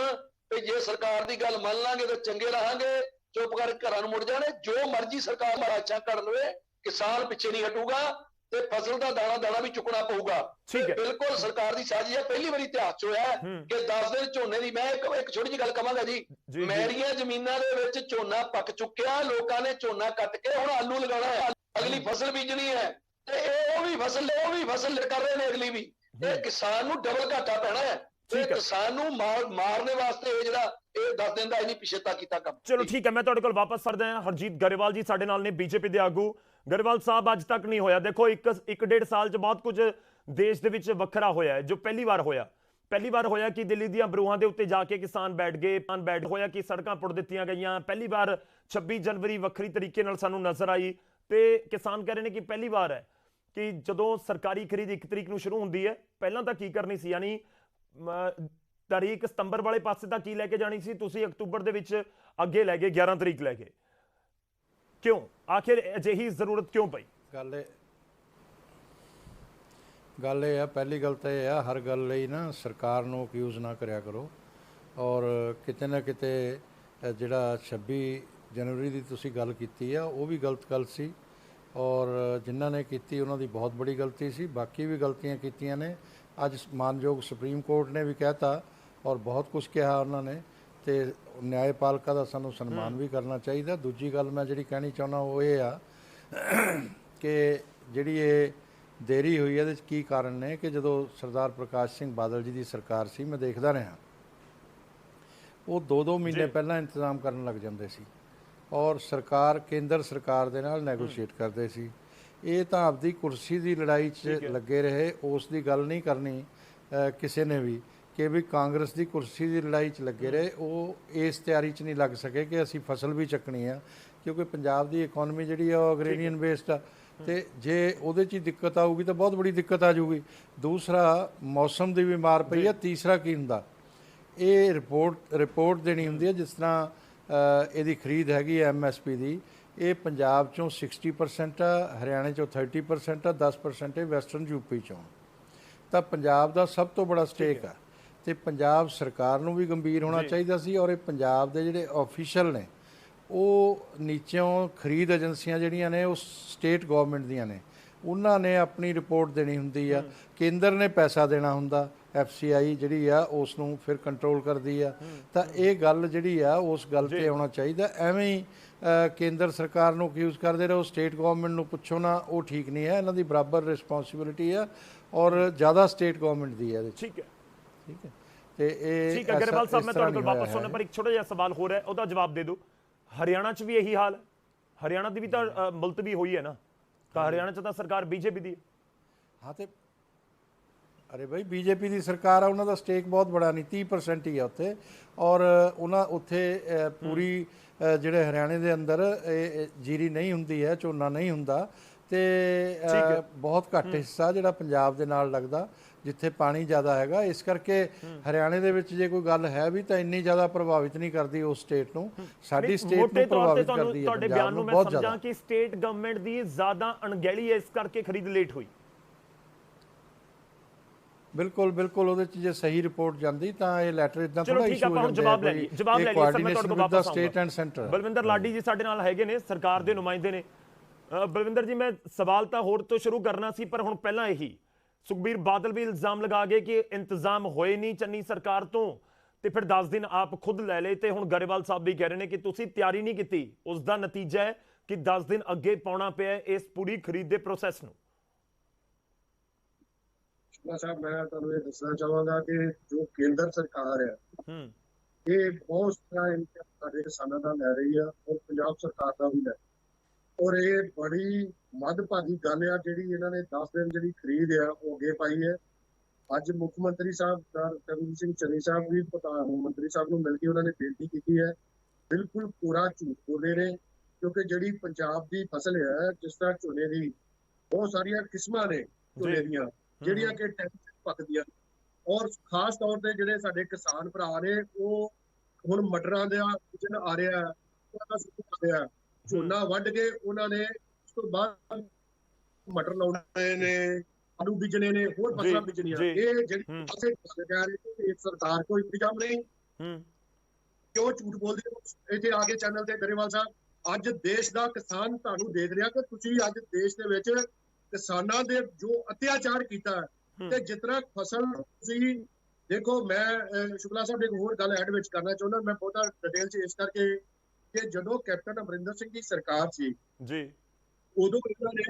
ਕਿ ਜੇ ਸਰਕਾਰ ਦੀ ਗੱਲ ਮੰਨ ਲਾਂਗੇ ਤਾਂ ਚੰਗੇ ਰਹਾਂਗੇ, ਚੁੱਪ ਕਰਕੇ ਘਰਾਂ ਨੂੰ ਮੁੜ ਜਾਣੇ। ਜੋ ਮਰਜ਼ੀ ਸਰਕਾਰ ਮਾਰਾਚਾਂ ਕਰ ਲਵੇ, ਕਿਸਾਨ ਪਿੱਛੇ ਨਹੀਂ ਹਟੂਗਾ ਤੇ ਫਸਲ ਦਾ ਦਾਣਾ ਦਾਣਾ ਵੀ ਚੁੱਕਣਾ ਪਊਗਾ। ਬਿਲਕੁਲ ਸਰਕਾਰ ਦੀ ਸਾਜ਼ਿਸ਼ ਹੈ। ਪਹਿਲੀ ਵਾਰੀ ਇਤਿਹਾਸ 'ਚ ਹੋਇਆ ਕਿ 10 ਦਿਨ ਝੋਨੇ ਦੀ। ਮੈਂ ਇੱਕ ਛੋਟੀ ਜਿਹੀ ਗੱਲ ਕਵਾਂਗਾ ਜੀ, ਮੇਰੀਆਂ ਜ਼ਮੀਨਾਂ ਦੇ ਵਿੱਚ ਝੋਨਾ ਪੱਕ ਚੁੱਕਿਆ, ਲੋਕਾਂ ਨੇ ਝੋਨਾ ਕੱਟ ਕੇ ਹੁਣ ਆਲੂ ਲਗਾਉਣਾ ਹੈ, ਅਗਲੀ ਫਸਲ ਬੀਜਣੀ ਹੈ, ਤੇ ਉਹ ਵੀ ਫਸਲ ਕਰ ਰਹੇ ਨੇ ਅਗਲੀ ਵੀ। ਇਹ ਕਿਸਾਨ ਨੂੰ ਡਬਲ ਘਾਟਾ ਪੈਣਾ ਹੈ। ਕਿਸਾਨ ਨੂੰ ਮਾਰਨੇ ਵਾਸਤੇ ਇਹ ਜਿਹੜਾ ਇਹ 10 ਦਿਨ ਦਾ ਇਹਨੀ ਪਿਛੇਤਾ ਕੀਤਾ ਕੰਮ। ਚਲੋ ਠੀਕ ਹੈ, ਮੈਂ ਤੁਹਾਡੇ ਕੋਲ ਵਾਪਸ ਕਰਦਾ ਹਾਂ। ਹਰਜੀਤ ਗਰੇਵਾਲ ਜੀ ਸਾਡੇ ਨਾਲ ਨੇ, ਬੀਜੇਪੀ ਦੇ ਆਗੂ। ਗਰੇਵਾਲ ਸਾਹਿਬ, ਅੱਜ ਤੱਕ ਨਹੀਂ ਹੋਇਆ, ਦੇਖੋ ਇੱਕ ਡੇਢ ਸਾਲ 'ਚ ਬਹੁਤ ਕੁਝ ਦੇਸ਼ ਦੇ ਵਿੱਚ ਵੱਖਰਾ ਹੋਇਆ ਹੈ। ਜੋ ਪਹਿਲੀ ਵਾਰ ਹੋਇਆ ਕਿ ਦਿੱਲੀ ਦੀਆਂ ਬਰੂਹਾਂ ਦੇ ਉੱਤੇ ਜਾ ਕੇ ਕਿਸਾਨ ਬੈਠ ਗਏ, ਹੋਇਆ ਕਿ ਸੜਕਾਂ ਪੁੱਟ ਦਿੱਤੀਆਂ ਗਈਆਂ। ਪਹਿਲੀ ਵਾਰ 26 ਜਨਵਰੀ ਵੱਖਰੀ ਤਰੀਕੇ ਨਾਲ ਸਾਨੂੰ ਨਜ਼ਰ ਆਈ, ਤੇ ਕਿਸਾਨ ਕਹਿ ਰਹੇ ਨੇ ਕਿ ਪਹਿਲੀ ਵਾਰ ਹੈ ਕਿ ਜਦੋਂ ਸਰਕਾਰੀ ਖਰੀਦ 1 ਤਰੀਕ ਨੂੰ ਸ਼ੁਰੂ ਹੁੰਦੀ ਹੈ, ਪਹਿਲਾਂ ਤਾਂ ਕੀ ਕਰਨੀ ਸੀ, ਯਾਨੀ ਤਾਰੀਖ ਸਤੰਬਰ ਵਾਲੇ ਪਾਸੇ ਤਾਂ ਕੀ ਲੈ ਕੇ ਜਾਣੀ ਸੀ, ਤੁਸੀਂ ਅਕਤੂਬਰ ਦੇ ਵਿੱਚ ਅੱਗੇ ਲੈ ਗਏ, 11 ਤਰੀਕ ਲੈ ਗਏ। ਕਿਉਂ? ਆਖਿਰ ਅਜਿਹੀ ਜ਼ਰੂਰਤ ਕਿਉਂ ਪਈ? ਗੱਲ ਇਹ ਆ, ਪਹਿਲੀ ਗੱਲ ਤਾਂ ਇਹ ਆ, ਹਰ ਗੱਲ ਲਈ ਨਾ ਸਰਕਾਰ ਨੂੰ ਅਕਿਊਜ਼ ਨਾ ਕਰਿਆ ਕਰੋ। ਔਰ ਕਿਤੇ ਨਾ ਕਿਤੇ ਜਿਹੜਾ 26 ਜਨਵਰੀ ਦੀ ਤੁਸੀਂ ਗੱਲ ਕੀਤੀ ਆ, ਉਹ ਵੀ ਗਲਤ ਗੱਲ ਸੀ, ਔਰ ਜਿਨ੍ਹਾਂ ਨੇ ਕੀਤੀ ਉਹਨਾਂ ਦੀ ਬਹੁਤ ਬੜੀ ਗਲਤੀ ਸੀ। ਬਾਕੀ ਵੀ ਗਲਤੀਆਂ ਕੀਤੀਆਂ ਨੇ। ਅੱਜ ਮਾਨਯੋਗ ਸੁਪਰੀਮ ਕੋਰਟ ਨੇ ਵੀ ਕਹਿਤਾ ਔਰ ਬਹੁਤ ਕੁਝ ਕਿਹਾ ਉਹਨਾਂ ਨੇ, ਤੇ ਨਿਆਂਪਾਲਿਕਾ ਦਾ ਸਾਨੂੰ ਸਨਮਾਨ ਵੀ ਕਰਨਾ ਚਾਹੀਦਾ। ਦੂਜੀ ਗੱਲ ਮੈਂ ਜਿਹੜੀ ਕਹਿਣੀ ਚਾਹੁੰਦਾ ਉਹ ਇਹ ਆ ਕਿ ਜਿਹੜੀ ਇਹ ਦੇਰੀ ਹੋਈ ਇਹਦੇ 'ਚ ਕੀ ਕਾਰਨ ਨੇ ਕਿ ਜਦੋਂ ਸਰਦਾਰ ਪ੍ਰਕਾਸ਼ ਸਿੰਘ ਬਾਦਲ ਜੀ ਦੀ ਸਰਕਾਰ ਸੀ, ਮੈਂ ਦੇਖਦਾ ਰਿਹਾ, ਉਹ 2-2 ਮਹੀਨੇ ਪਹਿਲਾਂ ਇੰਤਜ਼ਾਮ ਕਰਨ ਲੱਗ ਜਾਂਦੇ ਸੀ ਔਰ ਸਰਕਾਰ ਕੇਂਦਰ ਸਰਕਾਰ ਦੇ ਨਾਲ ਨੈਗੋਸ਼ੀਏਟ ਕਰਦੇ ਸੀ। ਇਹ ਤਾਂ ਆਪਦੀ ਕੁਰਸੀ ਦੀ ਲੜਾਈ 'ਚ ਲੱਗੇ ਰਹੇ, ਉਸ ਦੀ ਗੱਲ ਨਹੀਂ ਕਰਨੀ ਕਿਸੇ ਨੇ ਵੀ ਕਿ ਵੀ ਕਾਂਗਰਸ ਦੀ ਕੁਰਸੀ ਦੀ ਲੜਾਈ 'ਚ ਲੱਗੇ ਰਹੇ। ਉਹ ਇਸ ਤਿਆਰੀ 'ਚ ਨਹੀਂ ਲੱਗ ਸਕੇ ਕਿ ਅਸੀਂ ਫਸਲ ਵੀ ਚੱਕਣੀ ਆ, ਕਿਉਂਕਿ ਪੰਜਾਬ ਦੀ ਇਕਨੋਮੀ ਜਿਹੜੀ ਆ ਉਹ ਅਗਰੇਨੀਅਨ ਬੇਸਡ ਆ, ਤੇ ਜੇ ਉਹਦੇ 'ਚ ਹੀ ਦਿੱਕਤ ਆਊਗੀ ਤਾਂ ਬਹੁਤ ਬੜੀ ਦਿੱਕਤ ਆ ਜਾਊਗੀ। ਦੂਸਰਾ ਮੌਸਮ ਦੀ ਵੀ ਮਾਰ ਪਈ ਆ। ਤੀਸਰਾ ਕੀ ਹੁੰਦਾ, ਇਹ ਰਿਪੋਰਟ ਦੇਣੀ ਹੁੰਦੀ ਹੈ, ਜਿਸ ਤਰ੍ਹਾਂ ਇਹਦੀ ਖਰੀਦ ਹੈਗੀ ਹੈ MSP ਦੀ, ਇਹ ਪੰਜਾਬ ਚੋਂ 60% ਆ, ਹਰਿਆਣੇ ਚੋਂ 30% ਆ, 10% ਇਹ ਵੈਸਟਰਨ ਯੂਪੀ ਚੋਂ। ਤਾਂ ਪੰਜਾਬ ਦਾ ਸਭ ਤੋਂ ਬੜਾ ਸਟੇਕ ਆ, ਤੇ ਪੰਜਾਬ ਸਰਕਾਰ ਨੂੰ ਵੀ ਗੰਭੀਰ ਹੋਣਾ ਚਾਹੀਦਾ ਸੀ। ਔਰ ਇਹ ਪੰਜਾਬ ਦੇ ਜਿਹੜੇ ਆਫੀਸ਼ੀਅਲ ਨੇ ਉਹ ਨੀਚੋਂ ਖਰੀਦ ਏਜੰਸੀਆਂ ਜਿਹੜੀਆਂ ਨੇ ਉਹ ਸਟੇਟ ਗਵਰਨਮੈਂਟ ਦੀਆਂ ਨੇ, ਉਹਨਾਂ ਨੇ ਆਪਣੀ ਰਿਪੋਰਟ ਦੇਣੀ ਹੁੰਦੀ ਆ, ਕੇਂਦਰ ਨੇ ਪੈਸਾ ਦੇਣਾ ਹੁੰਦਾ, FCI ਜਿਹੜੀ ਆ ਉਸ ਨੂੰ ਫਿਰ ਕੰਟਰੋਲ ਕਰਦੀ ਆ। ਤਾਂ ਇਹ ਗੱਲ ਜਿਹੜੀ ਆ ਉਸ ਗੱਲ ਤੇ ਆਉਣਾ ਚਾਹੀਦਾ। ਐਵੇਂ ਹੀ ਕੇਂਦਰ ਸਰਕਾਰ ਨੂੰ ਅਕਿਊਜ਼ ਕਰਦੇ ਰਹੋ, ਸਟੇਟ ਗਵਰਨਮੈਂਟ ਨੂੰ ਪੁੱਛੋ ਨਾ, ਉਹ ਠੀਕ ਨਹੀਂ ਹੈ। ਇਹਨਾਂ ਦੀ ਬਰਾਬਰ ਰਿਸਪੌਂਸਿਬਿਲਿਟੀ ਆ ਔਰ ਜ਼ਿਆਦਾ ਸਟੇਟ ਗਵਰਨਮੈਂਟ ਦੀ ਹੈ ਇਹਦੇ 'ਚ। ਠੀਕ ਹੈ, ਠੀਕ ਹੈ। ਤੇ ਇਹ ਠੀਕ ਹੈ ਗਰੇਵਾਲ ਸਾਹਿਬ, ਮੈਂ ਤੁਹਾਡੇ ਕੋਲ ਵਾਪਸ ਆਉਣਾ, ਪਰ ਇੱਕ ਛੋਟਾ ਜਿਹਾ ਸਵਾਲ ਹੋ ਰਿਹਾ, ਉਹਦਾ ਜਵਾਬ ਦੇ ਦਿਓ। ਹਰਿਆਣਾ 'ਚ ਵੀ ਇਹੀ ਹਾਲ ਹੈ? ਹਰਿਆਣਾ ਦੀ ਵੀ ਤਾਂ ਮੁਲਤਵੀ ਹੋਈ ਹੈ ਨਾ, ਤਾਂ ਹਰਿਆਣਾ 'ਚ ਤਾਂ ਸਰਕਾਰ BJP ਦੀ ਹੈ। ਹਾਂ, ਤੇ ਅਰੇ ਭਾਈ BJP ਦੀ ਸਰਕਾਰ ਆ, ਉਹਨਾਂ ਦਾ ਸਟੇਕ ਬਹੁਤ ਬੜਾ ਨਹੀਂ, 30% ਹੀ ਆ ਉੱਥੇ। ਔਰ ਉਹਨਾਂ ਉੱਥੇ ਪੂਰੀ ਜਿਹੜੇ ਹਰਿਆਣੇ ਦੇ ਅੰਦਰ ਜੀਰੀ ਨਹੀਂ ਹੁੰਦੀ ਹੈ, ਝੋਨਾ ਨਹੀਂ ਹੁੰਦਾ, ਤੇ ਬਹੁਤ ਘੱਟ ਹਿੱਸਾ ਜਿਹੜਾ ਪੰਜਾਬ ਦੇ ਨਾਲ ਲੱਗਦਾ, ਜਿੱਥੇ ਪਾਣੀ ਜ਼ਿਆਦਾ ਹੈਗਾ। ਇਸ ਕਰਕੇ ਹਰਿਆਣੇ ਦੇ ਵਿੱਚ ਜੇ ਕੋਈ ਗੱਲ ਹੈ ਵੀ ਤਾਂ ਇੰਨੀ ਜ਼ਿਆਦਾ ਪ੍ਰਭਾਵਿਤ ਨਹੀਂ ਕਰਦੀ ਉਸ ਸਟੇਟ ਨੂੰ, ਸਾਡੀ ਸਟੇਟ ਨੂੰ ਪ੍ਰਭਾਵਿਤ ਕਰਦੀ ਹੈ। ਤੁਹਾਡੇ ਬਿਆਨ ਨੂੰ ਮੈਂ ਸਮਝਾਂ ਕਿ ਸਟੇਟ ਗਵਰਨਮੈਂਟ ਦੀ ਜ਼ਿਆਦਾ ਅਣਗਹਿਲੀ ਹੈ, ਇਸ ਕਰਕੇ ਖਰੀਦ ਲੇਟ ਹੋਈ। ਬਿਲਕੁਲ ਬਿਲਕੁਲ, ਉਹਦੇ 'ਚ ਜੇ ਸਹੀ ਰਿਪੋਰਟ ਜਾਂਦੀ ਤਾਂ ਇਹ ਲੈਟਰ ਇਦਾਂ ਥੋੜਾ ਇਸ਼ੂ ਹੋ ਜਾਂਦਾ। ਜਵਾਬ ਲੈ ਲਈਏ ਸਰ, ਮੈਂ ਤੁਹਾਡੇ ਕੋਲ ਵਾਪਸ state and centre. Balwinder Ladi ji ਸਾਡੇ ਨਾਲ ਹੈਗੇ ਨੇ, ਸਰਕਾਰ ਦੇ ਨੁਮਾਇੰਦੇ ਨੇ। ਬਲਵਿੰਦਰ ਜੀ, ਮੈਂ ਸਵਾਲ ਤਾਂ ਹੋਰ ਤੋਂ ਸ਼ੁਰੂ ਕਰਨਾ ਸੀ, ਪਰ ਹੁਣ ਪਹਿਲਾਂ ਇਹੀ, ਸੁਖਬੀਰ ਬਾਦਲ ਵੀ ਇਲਜ਼ਾਮ ਲਗਾ ਗਏ ਕਿ ਇੰਤਜ਼ਾਮ ਹੋਏ ਨਹੀਂ ਚੰਨੀ ਸਰਕਾਰ ਤੋਂ, ਤੇ ਫਿਰ 10 ਦਿਨ ਆਪ ਖੁਦ ਲੈ ਲਏ, ਤੇ ਹੁਣ ਗਰੇਵਾਲ ਸਾਹਿਬ ਵੀ ਕਹਿ ਰਹੇ ਨੇ ਕਿ ਤੁਸੀਂ ਤਿਆਰੀ ਨਹੀਂ ਕੀਤੀ। ਉਸ ਦਾ ਨਤੀਜਾ ਹੈ ਕਿ 10 ਦਿਨ ਅੱਗੇ ਪਾਉਣਾ ਪਿਆ ਇਸ ਪੂਰੀ ਖਰੀਦ ਦੇ ਪ੍ਰੋਸੈਸ ਨੂੰ। ਸਾਹਿਬ, ਮੈਂ ਤੁਹਾਨੂੰ ਇਹ ਦੱਸਣਾ ਚਾਹਾਂਗਾ ਕਿ ਜੋ ਕੇਂਦਰ ਸਰਕਾਰ ਹੈ ਇਹ ਬਹੁਤ ਸਾਰਾ ਸਾਡੇ ਕਿਸਾਨਾਂ ਦਾ ਲੈ ਰਹੀ ਆ, ਔਰ ਪੰਜਾਬ ਸਰਕਾਰ ਦਾ ਵੀ ਲੈ, ਔਰ ਇਹ ਬੜੀ ਮੱਧਭਾਗੀ ਗੱਲ ਆ ਜਿਹੜੀ ਇਹਨਾਂ ਨੇ 10 ਦਿਨ ਜਿਹੜੀ ਖਰੀਦ ਆ ਉਹ ਅੱਗੇ ਪਾਈ ਹੈ। ਅੱਜ ਮੁੱਖ ਮੰਤਰੀ ਸਾਹਿਬ ਤਰਨਜੀਤ ਸਿੰਘ ਚੰਨੀ ਸਾਹਿਬ ਵੀ ਪ੍ਰਧਾਨ ਮੰਤਰੀ ਸਾਹਿਬ ਨੂੰ ਮਿਲ ਕੇ ਉਹਨਾਂ ਨੇ ਬੇਨਤੀ ਕੀਤੀ ਹੈ। ਬਿਲਕੁਲ ਪੂਰਾ ਝੂਠ ਬੋਲੇ ਨੇ, ਕਿਉਂਕਿ ਜਿਹੜੀ ਪੰਜਾਬ ਦੀ ਫਸਲ ਹੈ, ਜਿਸ ਤਰ੍ਹਾਂ ਝੋਨੇ ਦੀ ਬਹੁਤ ਸਾਰੀਆਂ ਕਿਸਮਾਂ ਨੇ ਝੋਨੇ ਦੀਆਂ ਜਿਹੜੀਆਂ ਕਿ ਟਾਈਮ ਤੇ ਪੱਕਦੀਆਂ, ਔਰ ਖਾਸ ਤੌਰ ਤੇ ਜਿਹੜੇ ਸਾਡੇ ਕਿਸਾਨ ਭਰਾ ਨੇ ਉਹ ਹੁਣ ਮਟਰਾਂ ਦਾ ਸੀਜ਼ਨ ਆ ਰਿਹਾ, ਝੋਨਾ ਵੱਢ ਕੇ ਉਹਨਾਂ ਨੇ ਉਸ ਤੋਂ ਬਾਅਦ ਮਟਰ ਲਾਉਣੇ ਨੇ, ਆਲੂ ਬੀਜਣੇ ਨੇ, ਹੋਰ ਫਸਲਾਂ ਬੀਜਣੀਆਂ। ਇਹ ਜਿਹੜੀ ਪਾਸੇ ਸਰਕਾਰ ਕੋਈ ਇੰਤਜ਼ਾਮ ਨਹੀਂ, ਕਿਉਂ ਝੂਠ ਬੋਲਦੇ ਹੋ ਇੱਥੇ ਆ ਕੇ ਚੈਨਲ ਤੇ ਗਰੇਵਾਲ ਸਾਹਿਬ? ਅੱਜ ਦੇਸ਼ ਦਾ ਕਿਸਾਨ ਤੁਹਾਨੂੰ ਦੇਖ ਰਿਹਾ ਕਿ ਤੁਸੀਂ ਅੱਜ ਦੇਸ਼ ਦੇ ਵਿੱਚ ਕਿਸਾਨਾਂ ਦੇ ਜੋ ਅਤਿਆਚਾਰ ਕੀਤਾ ਤੇ ਜਿਸ ਤਰ੍ਹਾਂ ਫਸਲ ਤੁਸੀਂ ਦੇਖੋ। ਮੈਂ ਸ਼ੁਕਲਾ ਸਾਹਿਬ ਇੱਕ ਹੋਰ ਗੱਲ ਐਡ ਵਿੱਚ ਕਰਨਾ ਚਾਹੁੰਦਾ, ਮੈਂ ਬਹੁਤਾ ਡਿਟੇਲ 'ਚ ਇਸ ਕਰਕੇ ਕਿ ਜਦੋਂ ਕੈਪਟਨ ਅਮਰਿੰਦਰ ਸਿੰਘ ਦੀ ਸਰਕਾਰ ਸੀ ਜੀ, ਉਦੋਂ ਇਹਨਾਂ ਨੇ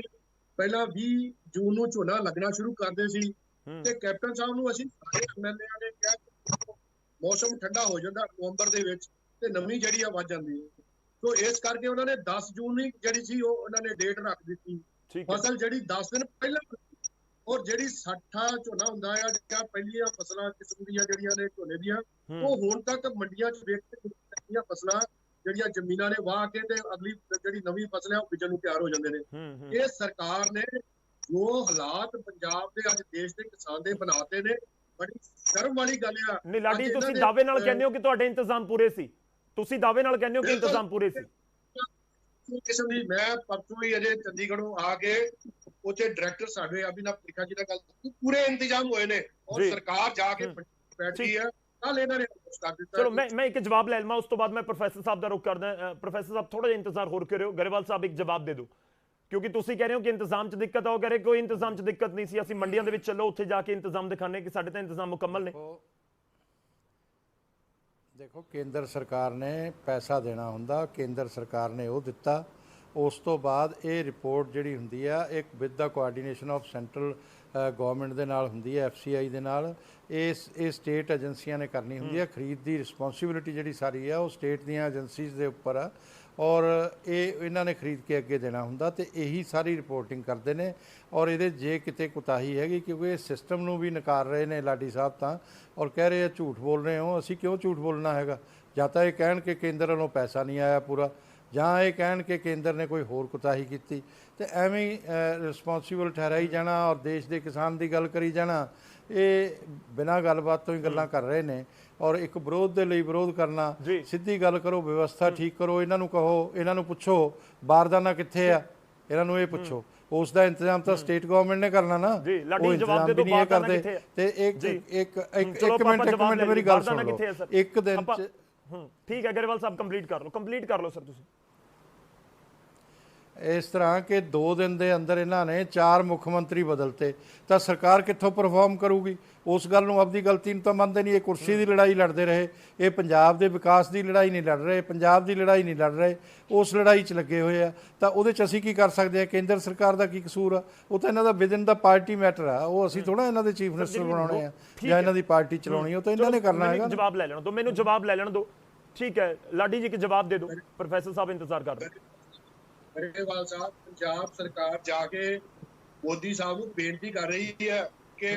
ਪਹਿਲਾਂ 20 ਜੂਨ ਨੂੰ ਝੋਨਾ ਲੱਗਣਾ ਸ਼ੁਰੂ ਕਰਦੇ ਸੀ, ਤੇ ਕੈਪਟਨ ਸਾਹਿਬ ਨੂੰ ਅਸੀਂ ਸਾਰੇ MLA ਨੇ ਕਿਹਾ ਮੌਸਮ ਠੰਡਾ ਹੋ ਜਾਂਦਾ ਨਵੰਬਰ ਦੇ ਵਿੱਚ ਤੇ ਨਮੀ ਜਿਹੜੀ ਆ ਵੱਧ ਜਾਂਦੀ ਹੈ। ਸੋ ਇਸ ਕਰਕੇ ਉਹਨਾਂ ਨੇ 10 ਜੂਨ ਦੀ ਜਿਹੜੀ ਸੀ ਉਹ ਉਹਨਾਂ ਨੇ ਡੇਟ ਰੱਖ ਦਿੱਤੀ, ਫਸਲ ਜਿਹੜੀ 10 ਦਿਨ ਪਹਿਲਾਂ। ਔਰ ਜਿਹੜੀ 60 ਝੋਨਾ ਹੁੰਦਾ ਆ ਜਾਂ ਪਹਿਲੀਆਂ ਫਸਲਾਂ ਕਿਸਮ ਦੀਆਂ ਜਿਹੜੀਆਂ ਨੇ ਝੋਨੇ ਦੀਆਂ, ਉਹ ਹੁਣ ਤੱਕ ਮੰਡੀਆਂ 'ਚ ਵੇਚਦੀਆਂ ਫਸਲਾਂ ਜਿਹੜੀਆਂ ਜ਼ਮੀਨਾਂ ਨੇ ਵਾਹ ਕੇ ਤੇ ਅਗਲੀ ਜਿਹੜੀ ਨਵੀਂ ਫਸਲ ਹੈ ਉਹ ਬੀਜਣ ਨੂੰ ਤਿਆਰ ਹੋ ਜਾਂਦੇ ਨੇ। ਇਹ ਸਰਕਾਰ ਨੇ ਜੋ ਹਾਲਾਤ ਪੰਜਾਬ ਦੇ ਅੱਜ ਦੇਸ਼ ਦੇ ਕਿਸਾਨ ਦੇ ਬਣਾਤੇ ਨੇ, ਬੜੀ ਸ਼ਰਮ ਵਾਲੀ ਗੱਲ ਆ। ਨਹੀਂ ਲਾਡੀ, ਤੁਸੀਂ ਦਾਅਵੇ ਨਾਲ ਕਹਿੰਦੇ ਹੋ ਕਿ ਤੁਹਾਡੇ ਇੰਤਜ਼ਾਮ ਪੂਰੇ ਸੀ, ਤੁਸੀਂ ਦਾਅਵੇ ਨਾਲ ਕਹਿੰਦੇ ਹੋ ਕਿ ਇੰਤਜ਼ਾਮ ਪੂਰੇ ਸੀ ਕਿਸਮ ਦੀ। ਮੈਂ ਪਰਸੋਂ ਹੀ ਅਜੇ ਚੰਡੀਗੜ੍ਹੋਂ ਆ ਕੇ ਉੱਥੇ ਡਾਇਰੈਕਟਰ ਸਾਡੇ ਅਭਿਨਵ ਤ੍ਰਿਖਾ ਜੀ ਨਾਲ ਗੱਲ, ਪੂਰੇ ਇੰਤਜ਼ਾਮ ਹੋਏ ਨੇ ਔਰ ਸਰਕਾਰ ਜਾ ਕੇ ਬੈਠੀ ਹੈ। ਕੱਲ ਇਹਨਾਂ ਨੇ ਕਰ ਦਿੱਤਾ। ਚਲੋ ਮੈਂ ਇੱਕ ਜਵਾਬ ਲੈ ਲਵਾਂ, ਉਸ ਤੋਂ ਬਾਅਦ ਮੈਂ ਪ੍ਰੋਫੈਸਰ ਸਾਹਿਬ ਦਾ ਰੁਖ ਕਰਦਾ। ਪ੍ਰੋਫੈਸਰ ਸਾਹਿਬ ਥੋੜਾ ਜਿਹਾ ਇੰਤਜ਼ਾਰ ਹੋਰ ਕਰਿਓ, ਗਰੇਵਾਲ ਸਾਹਿਬ ਇੱਕ ਜਵਾਬ ਦੇ ਦਿਓ, ਕਿਉਂਕਿ ਤੁਸੀਂ ਕਹਿ ਰਹੇ ਹੋ ਕਿ ਇੰਤਜ਼ਾਮ 'ਚ ਦਿੱਕਤ ਆ, ਉਹ ਕਹਿ ਰਹੇ ਕੋਈ ਇੰਤਜ਼ਾਮ 'ਚ ਦਿੱਕਤ ਨਹੀਂ ਸੀ, ਅਸੀਂ ਮੰਡੀਆਂ ਦੇ ਵਿੱਚ ਚੱਲੋ ਉੱਥੇ ਜਾ ਕੇ ਇੰਤਜ਼ਾਮ ਦਿਖਾਣੇ ਕਿ ਸਾਡੇ ਤਾਂ ਇੰਤਜ਼ਾਮ ਮੁਕੰਮਲ ਨੇ। ਦੇਖੋ, ਕੇਂਦਰ ਸਰਕਾਰ ਨੇ ਪੈਸਾ ਦੇਣਾ ਹੁੰਦਾ, ਕੇਂਦਰ ਸਰਕਾਰ ਨੇ ਉਹ ਦਿੱਤਾ। ਉਸ ਤੋਂ ਬਾਅਦ ਇਹ ਰਿਪੋਰਟ ਜਿਹੜੀ ਹੁੰਦੀ ਆ ਇੱਕ with the coordination of central government ਦੇ ਨਾਲ ਹੁੰਦੀ ਹੈ, FCI ਦੇ ਨਾਲ। ਇਹ ਸਟੇਟ ਏਜੰਸੀਆਂ ਨੇ ਕਰਨੀ ਹੁੰਦੀ ਹੈ। ਖਰੀਦ ਦੀ ਰਿਸਪੌਂਸਿਬਿਲਿਟੀ ਜਿਹੜੀ ਸਾਰੀ ਆ ਉਹ ਸਟੇਟ ਦੀਆਂ ਏਜੰਸੀਜ਼ ਦੇ ਉੱਪਰ ਆ, ਔਰ ਇਹ ਇਹਨਾਂ ਨੇ ਖਰੀਦ ਕੇ ਅੱਗੇ ਦੇਣਾ ਹੁੰਦਾ ਤੇ ਇਹੀ ਸਾਰੀ ਰਿਪੋਰਟਿੰਗ ਕਰਦੇ ਨੇ। ਔਰ ਇਹਦੇ ਜੇ ਕਿਤੇ ਕੁਤਾਹੀ ਹੈਗੀ, ਕਿਉਂਕਿ ਇਹ ਸਿਸਟਮ ਨੂੰ ਵੀ ਨਕਾਰ ਰਹੇ ਨੇ ਲਾਡੀ ਸਾਹਿਬ ਤਾਂ, ਔਰ ਕਹਿ ਰਹੇ ਆ ਝੂਠ ਬੋਲ ਰਹੇ ਹੋ। ਅਸੀਂ ਕਿਉਂ ਝੂਠ ਬੋਲਣਾ ਹੈਗਾ? ਜਾਂ ਤਾਂ ਇਹ ਕਹਿਣ ਕਿ ਕੇਂਦਰ ਵੱਲੋਂ ਪੈਸਾ ਨਹੀਂ ਆਇਆ ਪੂਰਾ, ਜਾਂ ਇਹ ਕਹਿਣ ਕਿ ਕੇਂਦਰ ਨੇ ਕੋਈ ਹੋਰ ਕੁਤਾਹੀ ਕੀਤੀ, ਤੇ ਐਵੇਂ ਹੀ ਰਿਸਪੌਂਸੀਬਲ ਠਹਿਰਾਈ ਜਾਣਾ ਔਰ ਦੇਸ਼ ਦੇ ਕਿਸਾਨ ਦੀ ਗੱਲ ਕਰੀ ਜਾਣਾ। ਇਹ ਬਿਨਾਂ ਗੱਲਬਾਤ ਤੋਂ ਹੀ ਗੱਲਾਂ ਕਰ ਰਹੇ ਨੇ। ਔਰ ਇੱਕ ਵਿਰੋਧ ਦੇ ਲਈ ਵਿਰੋਧ ਕਰਨਾ, ਸਿੱਧੀ ਗੱਲ ਕਰੋ, ਵਿਵਸਥਾ ਠੀਕ ਕਰੋ। ਇਹਨਾਂ ਨੂੰ ਕਹੋ, ਇਹਨਾਂ ਨੂੰ ਪੁੱਛੋ ਬਾਰਦਾਨਾ ਕਿੱਥੇ ਆ, ਇਹਨਾਂ ਨੂੰ ਇਹ ਪੁੱਛੋ। ਉਸ ਦਾ ਇੰਤਜ਼ਾਮ ਤਾਂ ਸਟੇਟ ਗਵਰਨਮੈਂਟ ਨੇ ਕਰਨਾ ਨਾ, ਉਹ ਇੰਤਜ਼ਾਮ ਵੀ ਨਹੀਂ ਕਰਦੇ। ਤੇ ਇੱਕ ਮਿੰਟ ਮੇਰੀ ਗੱਲ ਸੁਣ ਲਓ। ਇੱਕ ਦਿਨ ਚ ਠੀਕ ਹੈ ਗਰੇਵਾਲ ਸਾਹਿਬ, ਕੰਪਲੀਟ ਕਰ ਲਓ ਸਰ ਤੁਸੀਂ। ਇਸ ਤਰ੍ਹਾਂ ਕਿ 2 ਦਿਨ ਦੇ ਅੰਦਰ ਇਹਨਾਂ ਨੇ 4 ਮੁੱਖ ਮੰਤਰੀ ਬਦਲਤੇ, ਤਾਂ ਸਰਕਾਰ ਕਿੱਥੋਂ ਪਰਫਾਰਮ ਕਰੂਗੀ? ਉਸ ਗੱਲ ਨੂੰ, ਆਪਦੀ ਗਲਤੀ ਨੂੰ ਤਾਂ ਮੰਨਦੇ ਨਹੀਂ। ਇਹ ਕੁਰਸੀ ਦੀ ਲੜਾਈ ਲੜਦੇ ਰਹੇ, ਇਹ ਪੰਜਾਬ ਦੇ ਵਿਕਾਸ ਦੀ ਲੜਾਈ ਨਹੀਂ ਲੜ ਰਹੇ, ਪੰਜਾਬ ਦੀ ਲੜਾਈ ਨਹੀਂ ਲੜ ਰਹੇ, ਉਸ ਲੜਾਈ 'ਚ ਲੱਗੇ ਹੋਏ ਆ। ਤਾਂ ਉਹਦੇ 'ਚ ਅਸੀਂ ਕੀ ਕਰ ਸਕਦੇ ਹਾਂ? ਕੇਂਦਰ ਸਰਕਾਰ ਦਾ ਕੀ ਕਸੂਰ ਆ? ਉਹ ਤਾਂ ਇਹਨਾਂ ਦਾ ਵਿਦਨ ਦਾ ਪਾਰਟੀ ਮੈਟਰ ਆ। ਉਹ ਅਸੀਂ ਥੋੜਾ ਇਹਨਾਂ ਦੇ ਚੀਫ ਮਿਨਿਸਟਰ ਬਣਾਉਣੇ ਆ ਜਾਂ ਇਹਨਾਂ ਦੀ ਪਾਰਟੀ ਚਲਾਉਣੀ, ਉਹ ਤਾਂ ਇਹਨਾਂ ਨੇ ਕਰਨਾ ਹੈਗਾ। ਜਵਾਬ ਲੈ ਲੈਣ ਦਿਓ, ਮੈਨੂੰ ਜਵਾਬ ਲੈ ਲੈਣ ਦਿਓ। ਠੀਕ ਹੈ ਲਾਡੀ ਜੀ, ਇੱਕ ਜਵਾਬ ਦੇ ਦਿਓ। ਪ੍ਰੋਫੈਸਰ ਸਾਹਿਬ ਇੰਤਜ਼ਾਰ ਕਰ ਰਹੇ। ਗਰੇਵਾਲ ਸਾਹਿਬ, ਪੰਜਾਬ ਸਰਕਾਰ ਜਾ ਕੇ ਮੋਦੀ ਸਾਹਿਬ ਨੂੰ ਬੇਨਤੀ ਕਰ ਰਹੀ ਹੈ ਕਿ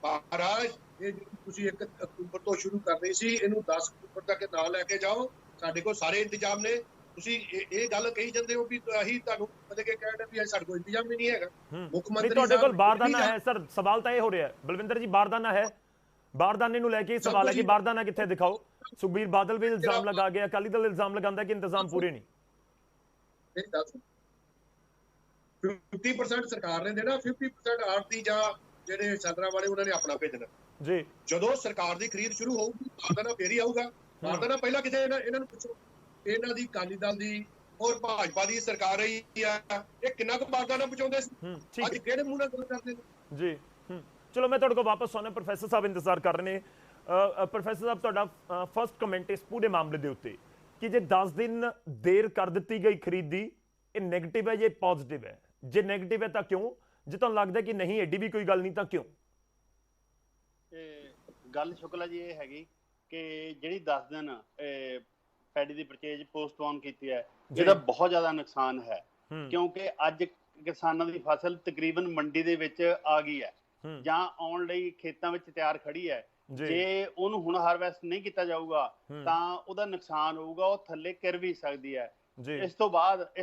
ਮਹਾਰਾਜ ਇਹ ਤੁਸੀਂ 1 ਅਕਤੂਬਰ ਤੋਂ ਸ਼ੁਰੂ ਕਰਨੀ ਸੀ, ਇਹਨੂੰ 10 ਅਕਤੂਬਰ ਤੱਕ ਨਾ ਲੈ ਕੇ ਜਾਓ, ਸਾਡੇ ਕੋਲ ਸਾਰੇ ਇੰਤਜ਼ਾਮ ਨੇ। ਤੁਸੀਂ ਇਹ ਗੱਲ ਕਹੀ ਜਾਂਦੇ ਹੋ ਵੀ ਅਸੀਂ ਤੁਹਾਨੂੰ ਮਤਲਬ ਕਿ ਕਹਿਣਾ ਵੀ ਸਾਡੇ ਕੋਲ ਇੰਤਜ਼ਾਮ ਹੀ ਨਹੀਂ ਹੈਗਾ। ਮੁੱਖ ਮੰਤਰੀ ਤੁਹਾਡੇ ਕੋਲ ਬਾਰਦਾਨਾ ਹੈ ਸਰ, ਸਵਾਲ ਤਾਂ ਇਹ ਹੋ ਰਿਹਾ ਬਲਵਿੰਦਰ ਜੀ, ਬਾਰਦਾਨਾ ਹੈ? ਬਾਰਦਾਨੇ ਨੂੰ ਲੈ ਕੇ ਸਵਾਲ ਹੈ ਕਿ ਬਾਰਦਾਨਾ ਕਿੱਥੇ ਦਿਖਾਓ। ਸੁਖਬੀਰ ਬਾਦਲ ਵੀ ਇਲਜ਼ਾਮ ਲਗਾ ਗਿਆ, ਅਕਾਲੀ ਦਲ ਇਲਜ਼ਾਮ ਲਗਾਉਂਦਾ ਕਿ ਇੰਤਜ਼ਾਮ ਪੂਰੇ ਨਹੀਂ। 50% ਸਰਕਾਰ ਨੇ ਦੇਣਾ, 50% ਆੜਤੀ ਜਾਂ ਜਿਹੜੇ ਸੈਲਰਾਂ ਵਾਲੇ ਉਹਨਾਂ ਨੇ ਆਪਣਾ ਭੇਜਣਾ ਜੀ। ਜਦੋਂ ਸਰਕਾਰ ਦੀ ਖਰੀਦ ਸ਼ੁਰੂ ਹੋਊਗੀ ਬਾਰਦਾਨਾ ਫੇਰ ਹੀ ਆਊਗਾ। ਬਾਰਦਾਨਾ ਪਹਿਲਾਂ ਕਿਤੇ ਇਹਨਾਂ ਨੂੰ ਪੁੱਛੋ, ਇਹਨਾਂ ਦੀ ਅਕਾਲੀ ਦਲ ਦੀ ਔਰ ਭਾਜਪਾ ਦੀ ਸਰਕਾਰ ਰਹੀ ਆ, ਇਹ ਕਿੰਨਾ ਕੁ ਬਾਰਦਾਨਾ ਪਹੁੰਚਾਉਂਦੇ ਸੀ? ਅੱਜ ਕਿਹੜੇ ਮੂੰਹ ਨਾਲ ਗੱਲ ਕਰਦੇ ਨੇ ਜੀ? ਚਲੋ ਮੈਂ ਤੁਹਾਡੇ ਕੋਲ ਵਾਪਸ ਆਉਣਾ, ਪ੍ਰੋਫੈਸਰ ਸਾਹਿਬ ਇੰਤਜ਼ਾਰ ਕਰ ਰਹੇ ਨੇ। ਪ੍ਰੋਫੈਸਰ ਸਾਹਿਬ, ਤੁਹਾਡਾ ਫਸਟ ਕਮੈਂਟ ਇਸ ਪੂਰੇ ਮਾਮਲੇ ਦੇ ਉੱਤੇ ਕਿ ਜੇ 10 ਦਿਨ ਦੇਰ ਕਰ ਦਿੱਤੀ ਗਈ ਖਰੀਦ ਦੀ, ਇਹ ਨੈਗੇਟਿਵ ਹੈ ਜਾਂ ਪੋਜ਼ਿਟਿਵ ਹੈ? ਜੇ ਨੈਗੇਟਿਵ ਹੈ ਤਾਂ ਕਿਉਂ? ਜੇ ਤੁਹਾਨੂੰ ਲੱਗਦਾ ਕਿ ਨਹੀਂ ਐਡੀ ਵੀ ਕੋਈ ਗੱਲ ਨਹੀਂ ਤਾਂ ਕਿਉਂ? ਗੱਲ ਸ਼ੁਕਲਾ ਜੀ ਇਹ ਹੈਗੀ ਕਿ ਜਿਹੜੀ 10 ਦਿਨ ਪੈਡੀ ਦੀ ਪਰਚੇਜ ਪੋਸਟਪੋਨ ਕੀਤੀ ਹੈ, ਇਹਦਾ ਬਹੁਤ ਜ਼ਿਆਦਾ ਨੁਕਸਾਨ ਹੈ। ਕਿਉਂਕਿ ਅੱਜ ਕਿਸਾਨਾਂ ਦੀ ਫਸਲ ਤਕਰੀਬਨ ਮੰਡੀ ਦੇ ਵਿੱਚ ਆ ਗਈ ਹੈ ਜਾਂ ਆਉਣ ਲਈ ਖੇਤਾਂ ਵਿੱਚ ਤਿਆਰ ਖੜੀ ਹੈ। ਜੇ ਉਹਨੂੰ ਹੁਣ ਹਾਰਵੈਸਟ ਨਹੀਂ ਕੀਤਾ ਜਾਊਗਾ ਤਾਂ ਉਹਦਾ ਨੁਕਸਾਨ ਹੋਊਗਾ, ਉਹ ਥੱਲੇ ਕਿਰ ਵੀ ਸਕਦੀ ਹੈ। ਇਸ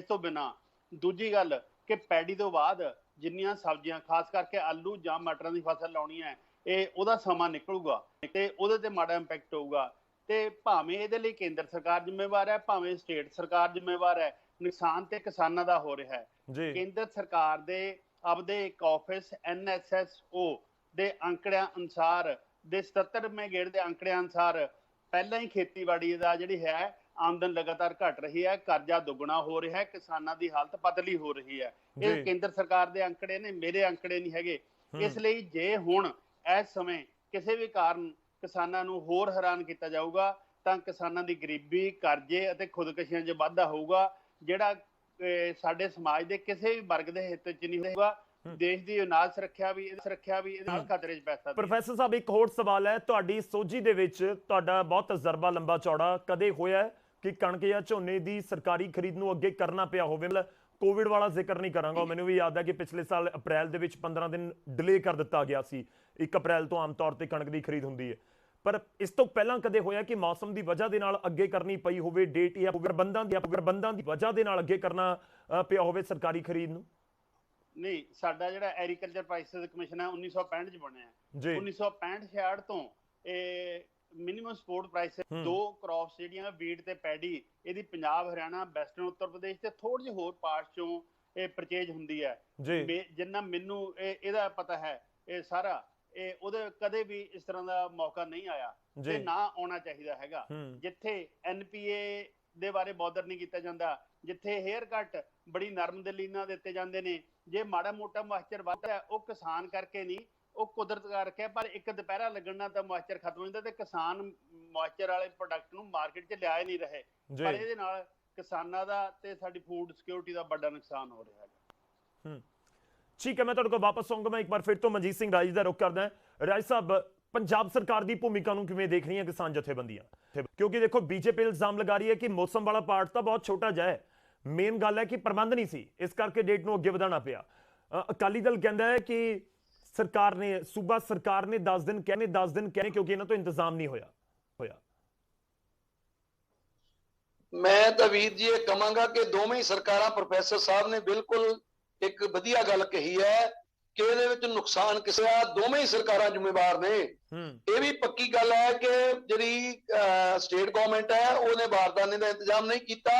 ਤੋਂ ਬਿਨਾਂ ਦੂਜੀ ਗੱਲ ਕਿ ਪੈਡੀ ਤੋਂ ਬਾਅਦ ਜਿੰਨੀਆਂ ਸਬਜ਼ੀਆਂ, ਖਾਸ ਕਰਕੇ ਆਲੂ ਜਾਂ ਮਟਰਾਂ ਦੀ ਫਸਲ ਲਾਉਣੀ ਹੈ, ਇਹ ਉਹਦਾ ਸਮਾਂ ਨਿਕਲੂਗਾ ਤੇ ਉਹਦੇ ਤੇ ਮਾੜਾ ਇੰਪੈਕਟ ਹੋਊਗਾ। ਤੇ ਭਾਵੇਂ ਇਹਦੇ ਲਈ ਕੇਂਦਰ ਸਰਕਾਰ ਜ਼ਿੰਮੇਵਾਰ ਹੈ, ਭਾਵੇਂ ਸਟੇਟ ਸਰਕਾਰ ਜ਼ਿੰਮੇਵਾਰ ਹੈ, ਨੁਕਸਾਨ ਤੇ ਕਿਸਾਨਾਂ ਦਾ ਹੋ ਰਿਹਾ ਹੈ। ਕੇਂਦਰ ਸਰਕਾਰ ਦੇ ਆਪਦੇ ਇੱਕ ਆਫਿਸ NSSO ਦੇ ਅੰਕੜਿਆਂ ਅਨੁਸਾਰ, ਦੇ 77ਵੇਂ ਗੇੜ ਦੇ ਅੰਕੜਿਆਂ ਅਨੁਸਾਰ ਪਹਿਲਾਂ ਹੀ ਖੇਤੀਬਾੜੀ ਦਾ ਜਿਹੜੀ ਹੈ ਆਮਦਨ ਲਗਾਤਾਰ ਘਟ ਰਹੀ ਹੈ, ਕਰਜ਼ਾ ਦੁੱਗਣਾ ਹੋ ਰਿਹਾ ਹੈ, ਕਿਸਾਨਾਂ ਦੀ ਹਾਲਤ ਪਤਲੀ ਹੋ ਰਹੀ ਹੈ। ਇਹ ਕੇਂਦਰ ਸਰਕਾਰ ਦੇ ਅੰਕੜੇ ਨੇ, ਮੇਰੇ ਅੰਕੜੇ ਨਹੀਂ ਹੈਗੇ। ਇਸ ਲਈ ਜੇ ਹੁਣ ਇਸ ਸਮੇਂ ਕਿਸੇ ਵੀ ਕਾਰਨ ਕਿਸਾਨਾਂ ਨੂੰ ਹੋਰ ਹੈਰਾਨ ਕੀਤਾ ਜਾਊਗਾ ਤਾਂ ਕਿਸਾਨਾਂ ਦੀ ਗਰੀਬੀ, ਕਰਜ਼ੇ ਅਤੇ ਖੁਦਕੁਸ਼ੀਆਂ 'ਚ ਵਾਧਾ ਹੋਊਗਾ, ਜਿਹੜਾ ਸਾਡੇ ਸਮਾਜ ਦੇ ਕਿਸੇ ਵੀ ਵਰਗ ਦੇ ਹਿੱਤ 'ਚ ਨਹੀਂ ਹੋਊਗਾ। ਦੇਸ਼ ਦੀ ਅਨਾਜ ਸੁਰੱਖਿਆ ਵੀ ਇਹਦੇ ਨਾਲ ਖਤਰੇ 'ਚ ਪੈ ਸਕਦੀ ਹੈ। ਪ੍ਰੋਫੈਸਰ ਸਾਹਿਬ, ਇੱਕ ਹੋਰ ਸਵਾਲ ਹੈ, ਤੁਹਾਡੀ ਸੋਝੀ ਦੇ ਵਿੱਚ ਤੁਹਾਡਾ ਬਹੁਤ ਤਜਰਬਾ ਲੰਬਾ ਚੌੜਾ, ਕਦੇ ਹੋਇਆ ਕਿ ਕਣਕ ਜਾਂ ਝੋਨੇ ਦੀ ਸਰਕਾਰੀ ਖਰੀਦ ਨੂੰ ਅੱਗੇ ਕਰਨਾ ਪਿਆ ਹੋਵੇ? ਮਤਲਬ ਕੋਵਿਡ ਵਾਲਾ ਜ਼ਿਕਰ ਨਹੀਂ ਕਰਾਂਗਾ, ਮੈਨੂੰ ਵੀ ਯਾਦ ਹੈ ਕਿ ਪਿਛਲੇ ਸਾਲ ਅਪ੍ਰੈਲ ਦੇ ਵਿੱਚ 15 ਦਿਨ ਡਿਲੇ ਕਰ ਦਿੱਤਾ ਗਿਆ ਸੀ। 1 ਅਪ੍ਰੈਲ ਤੋਂ ਆਮ ਤੌਰ ਤੇ ਕਣਕ ਦੀ ਖਰੀਦ ਹੁੰਦੀ ਹੈ, ਪਰ ਇਸ ਤੋਂ ਪਹਿਲਾਂ ਕਦੇ ਹੋਇਆ ਕਿ ਮੌਸਮ ਦੀ ਵਜ੍ਹਾ ਦੇ ਨਾਲ ਅੱਗੇ ਕਰਨੀ ਪਈ ਹੋਵੇ ਡੇਟ, ਜਾਂ ਪ੍ਰਬੰਧਾਂ ਦੀ ਵਜ੍ਹਾ ਦੇ ਨਾਲ ਅੱਗੇ ਕਰਨਾ ਪਿਆ ਹੋਵੇ ਸਰਕਾਰੀ ਖਰੀਦ ਨੂੰ? ਨਹੀਂ, ਸਾਡਾ ਜਿਹੜਾ ਐਗਰੀਕਲਚਰ ਪ੍ਰਾਈਸਿਸ ਕਮਿਸ਼ਨ ਹੈ 1965 ਚ ਬਣਿਆ। 1965-66 ਤੋਂ ਇਹ ਮਿਨੀਮਮ ਸਪੋਰਟ ਪ੍ਰਾਈਸ 2 ਕ੍ਰੌਪਸ ਜਿਹੜੀਆਂ ਵੀਟ ਤੇ ਪੈਡੀ, ਇਹਦੀ ਪੰਜਾਬ, ਹਰਿਆਣਾ, ਵੈਸਟਰਨ ਉੱਤਰ ਪ੍ਰਦੇਸ਼ ਤੇ ਥੋੜੇ ਜਿਹੇ ਹੋਰ ਪਾਰਟਸ ਚੋਂ ਇਹ ਪਰਚੇਜ ਹੁੰਦੀ ਹੈ। ਜਿੰਨਾ ਮੈਨੂੰ ਇਹਦਾ ਪਤਾ ਹੈ, ਇਹ ਸਾਰਾ ਉਹਦੇ ਕਦੇ ਵੀ ਇਸ ਤਰ੍ਹਾਂ ਦਾ ਮੌਕਾ ਨਹੀਂ ਆਇਆ ਤੇ ਨਾ ਆਉਣਾ ਚਾਹੀਦਾ ਹੈਗਾ। ਜਿੱਥੇ NPA ਦੇ ਬਾਰੇ ਬੌਦਰ ਨਹੀਂ ਕੀਤਾ ਜਾਂਦਾ, ਜਿੱਥੇ ਹੇਅਰ ਕੱਟ ਬੜੀ ਨਰਮ ਦਲੀਲਾਂ ਦਿੱਤੇ ਜਾਂਦੇ ਨੇ, ਜੇ ਮਾੜਾ ਮੋਟਾ ਮੋਇਸਚਰ ਵੱਧਦਾ ਉਹ ਕਿਸਾਨ ਕਰਕੇ ਨਹੀਂ, ਉਹ ਕੁਦਰਤ ਕਰਕੇ, ਪਰ ਇੱਕ ਦੁਪਹਿਰਾ ਲੱਗਣ ਨਾਲ ਤਾਂ ਮੋਇਸਚਰ ਖਤਮ ਹੋ ਜਾਂਦਾ ਤੇ ਕਿਸਾਨ ਮੋਇਸਚਰ ਵਾਲੇ ਪ੍ਰੋਡਕਟ ਨੂੰ ਮਾਰਕੀਟ 'ਚ ਲਿਆ ਹੀ ਨਹੀਂ ਰਹੇ। ਪਰ ਇਹਦੇ ਨਾਲ ਕਿਸਾਨਾਂ ਦਾ ਤੇ ਸਾਡੀ ਫੂਡ ਸਿਕਿਉਰਿਟੀ ਦਾ ਵੱਡਾ ਨੁਕਸਾਨ ਹੋ ਰਿਹਾ ਹੈ। ਠੀਕ ਹੈ, ਮੈਂ ਤੁਹਾਡੇ ਕੋਲ ਵਾਪਸ ਆਉਂਗਾ। ਮੈਂ ਇੱਕ ਵਾਰ ਫਿਰ ਤੋਂ ਮਨਜੀਤ ਸਿੰਘ ਰਾਜ ਦਾ ਰੁਖ ਕਰਦਾ। ਰਾਜ ਸਾਹਿਬ, ਪੰਜਾਬ ਸਰਕਾਰ ਦੀ ਭੂਮਿਕਾ ਨੂੰ ਕਿਵੇਂ ਦੇਖ ਰਹੀਆਂ ਕਿਸਾਨ ਜਥੇਬੰਦੀਆਂ? ਕਿਉਂਕਿ ਦੇਖੋ ਬੀਜੇਪੀ ਇਲਜ਼ਾਮ ਲਗਾ ਰਹੀ ਹੈ ਕਿ ਮੌਸਮ ਵਾਲਾ ਪਾਰਟ ਤਾਂ ਬਹੁਤ ਛੋਟਾ ਜਿਹਾ ਹੈ, ਮੇਨ ਗੱਲ ਹੈ ਕਿ ਪ੍ਰਬੰਧ ਨਹੀਂ ਸੀ, ਇਸ ਕਰਕੇ ਡੇਟ ਨੂੰ ਅੱਗੇ ਵਧਾਉਣਾ ਪਿਆ। ਅਕਾਲੀ ਦਲ ਕਹਿੰਦਾ ਹੈ ਕਿ ਸਰਕਾਰ ਨੇ, ਸੂਬਾ ਸਰਕਾਰ ਨੇ 10 ਦਿਨ ਕਹਿੰਦੇ ਕਿਉਂਕਿ ਇਹਨਾਂ ਤੋਂ ਇੰਤਜ਼ਾਮ ਨਹੀਂ ਹੋਇਆ। ਮੈਂ ਤਾਂ ਵੀਰ ਜੀ ਇਹ ਕਹਾਂਗਾ ਕਿ ਦੋਵੇਂ ਹੀ ਸਰਕਾਰਾਂ, ਪ੍ਰੋਫੈਸਰ ਸਾਹਿਬ ਨੇ ਬਿਲਕੁਲ ਇੱਕ ਵਧੀਆ ਗੱਲ ਕਹੀ ਹੈ ਕਿ ਇਹਦੇ ਵਿੱਚ ਨੁਕਸਾਨ ਕਿਸੇ ਆ, ਦੋਵੇਂ ਹੀ ਸਰਕਾਰਾਂ ਜ਼ਿੰਮੇਵਾਰ ਨੇ। ਇਹ ਵੀ ਪੱਕੀ ਗੱਲ ਹੈ ਕਿ ਜਿਹੜੀ ਸਟੇਟ ਗਵਰਨਮੈਂਟ ਹੈ ਉਹਨੇ ਬਾਰਦਾਨੇ ਦਾ ਇੰਤਜ਼ਾਮ ਨਹੀਂ ਕੀਤਾ,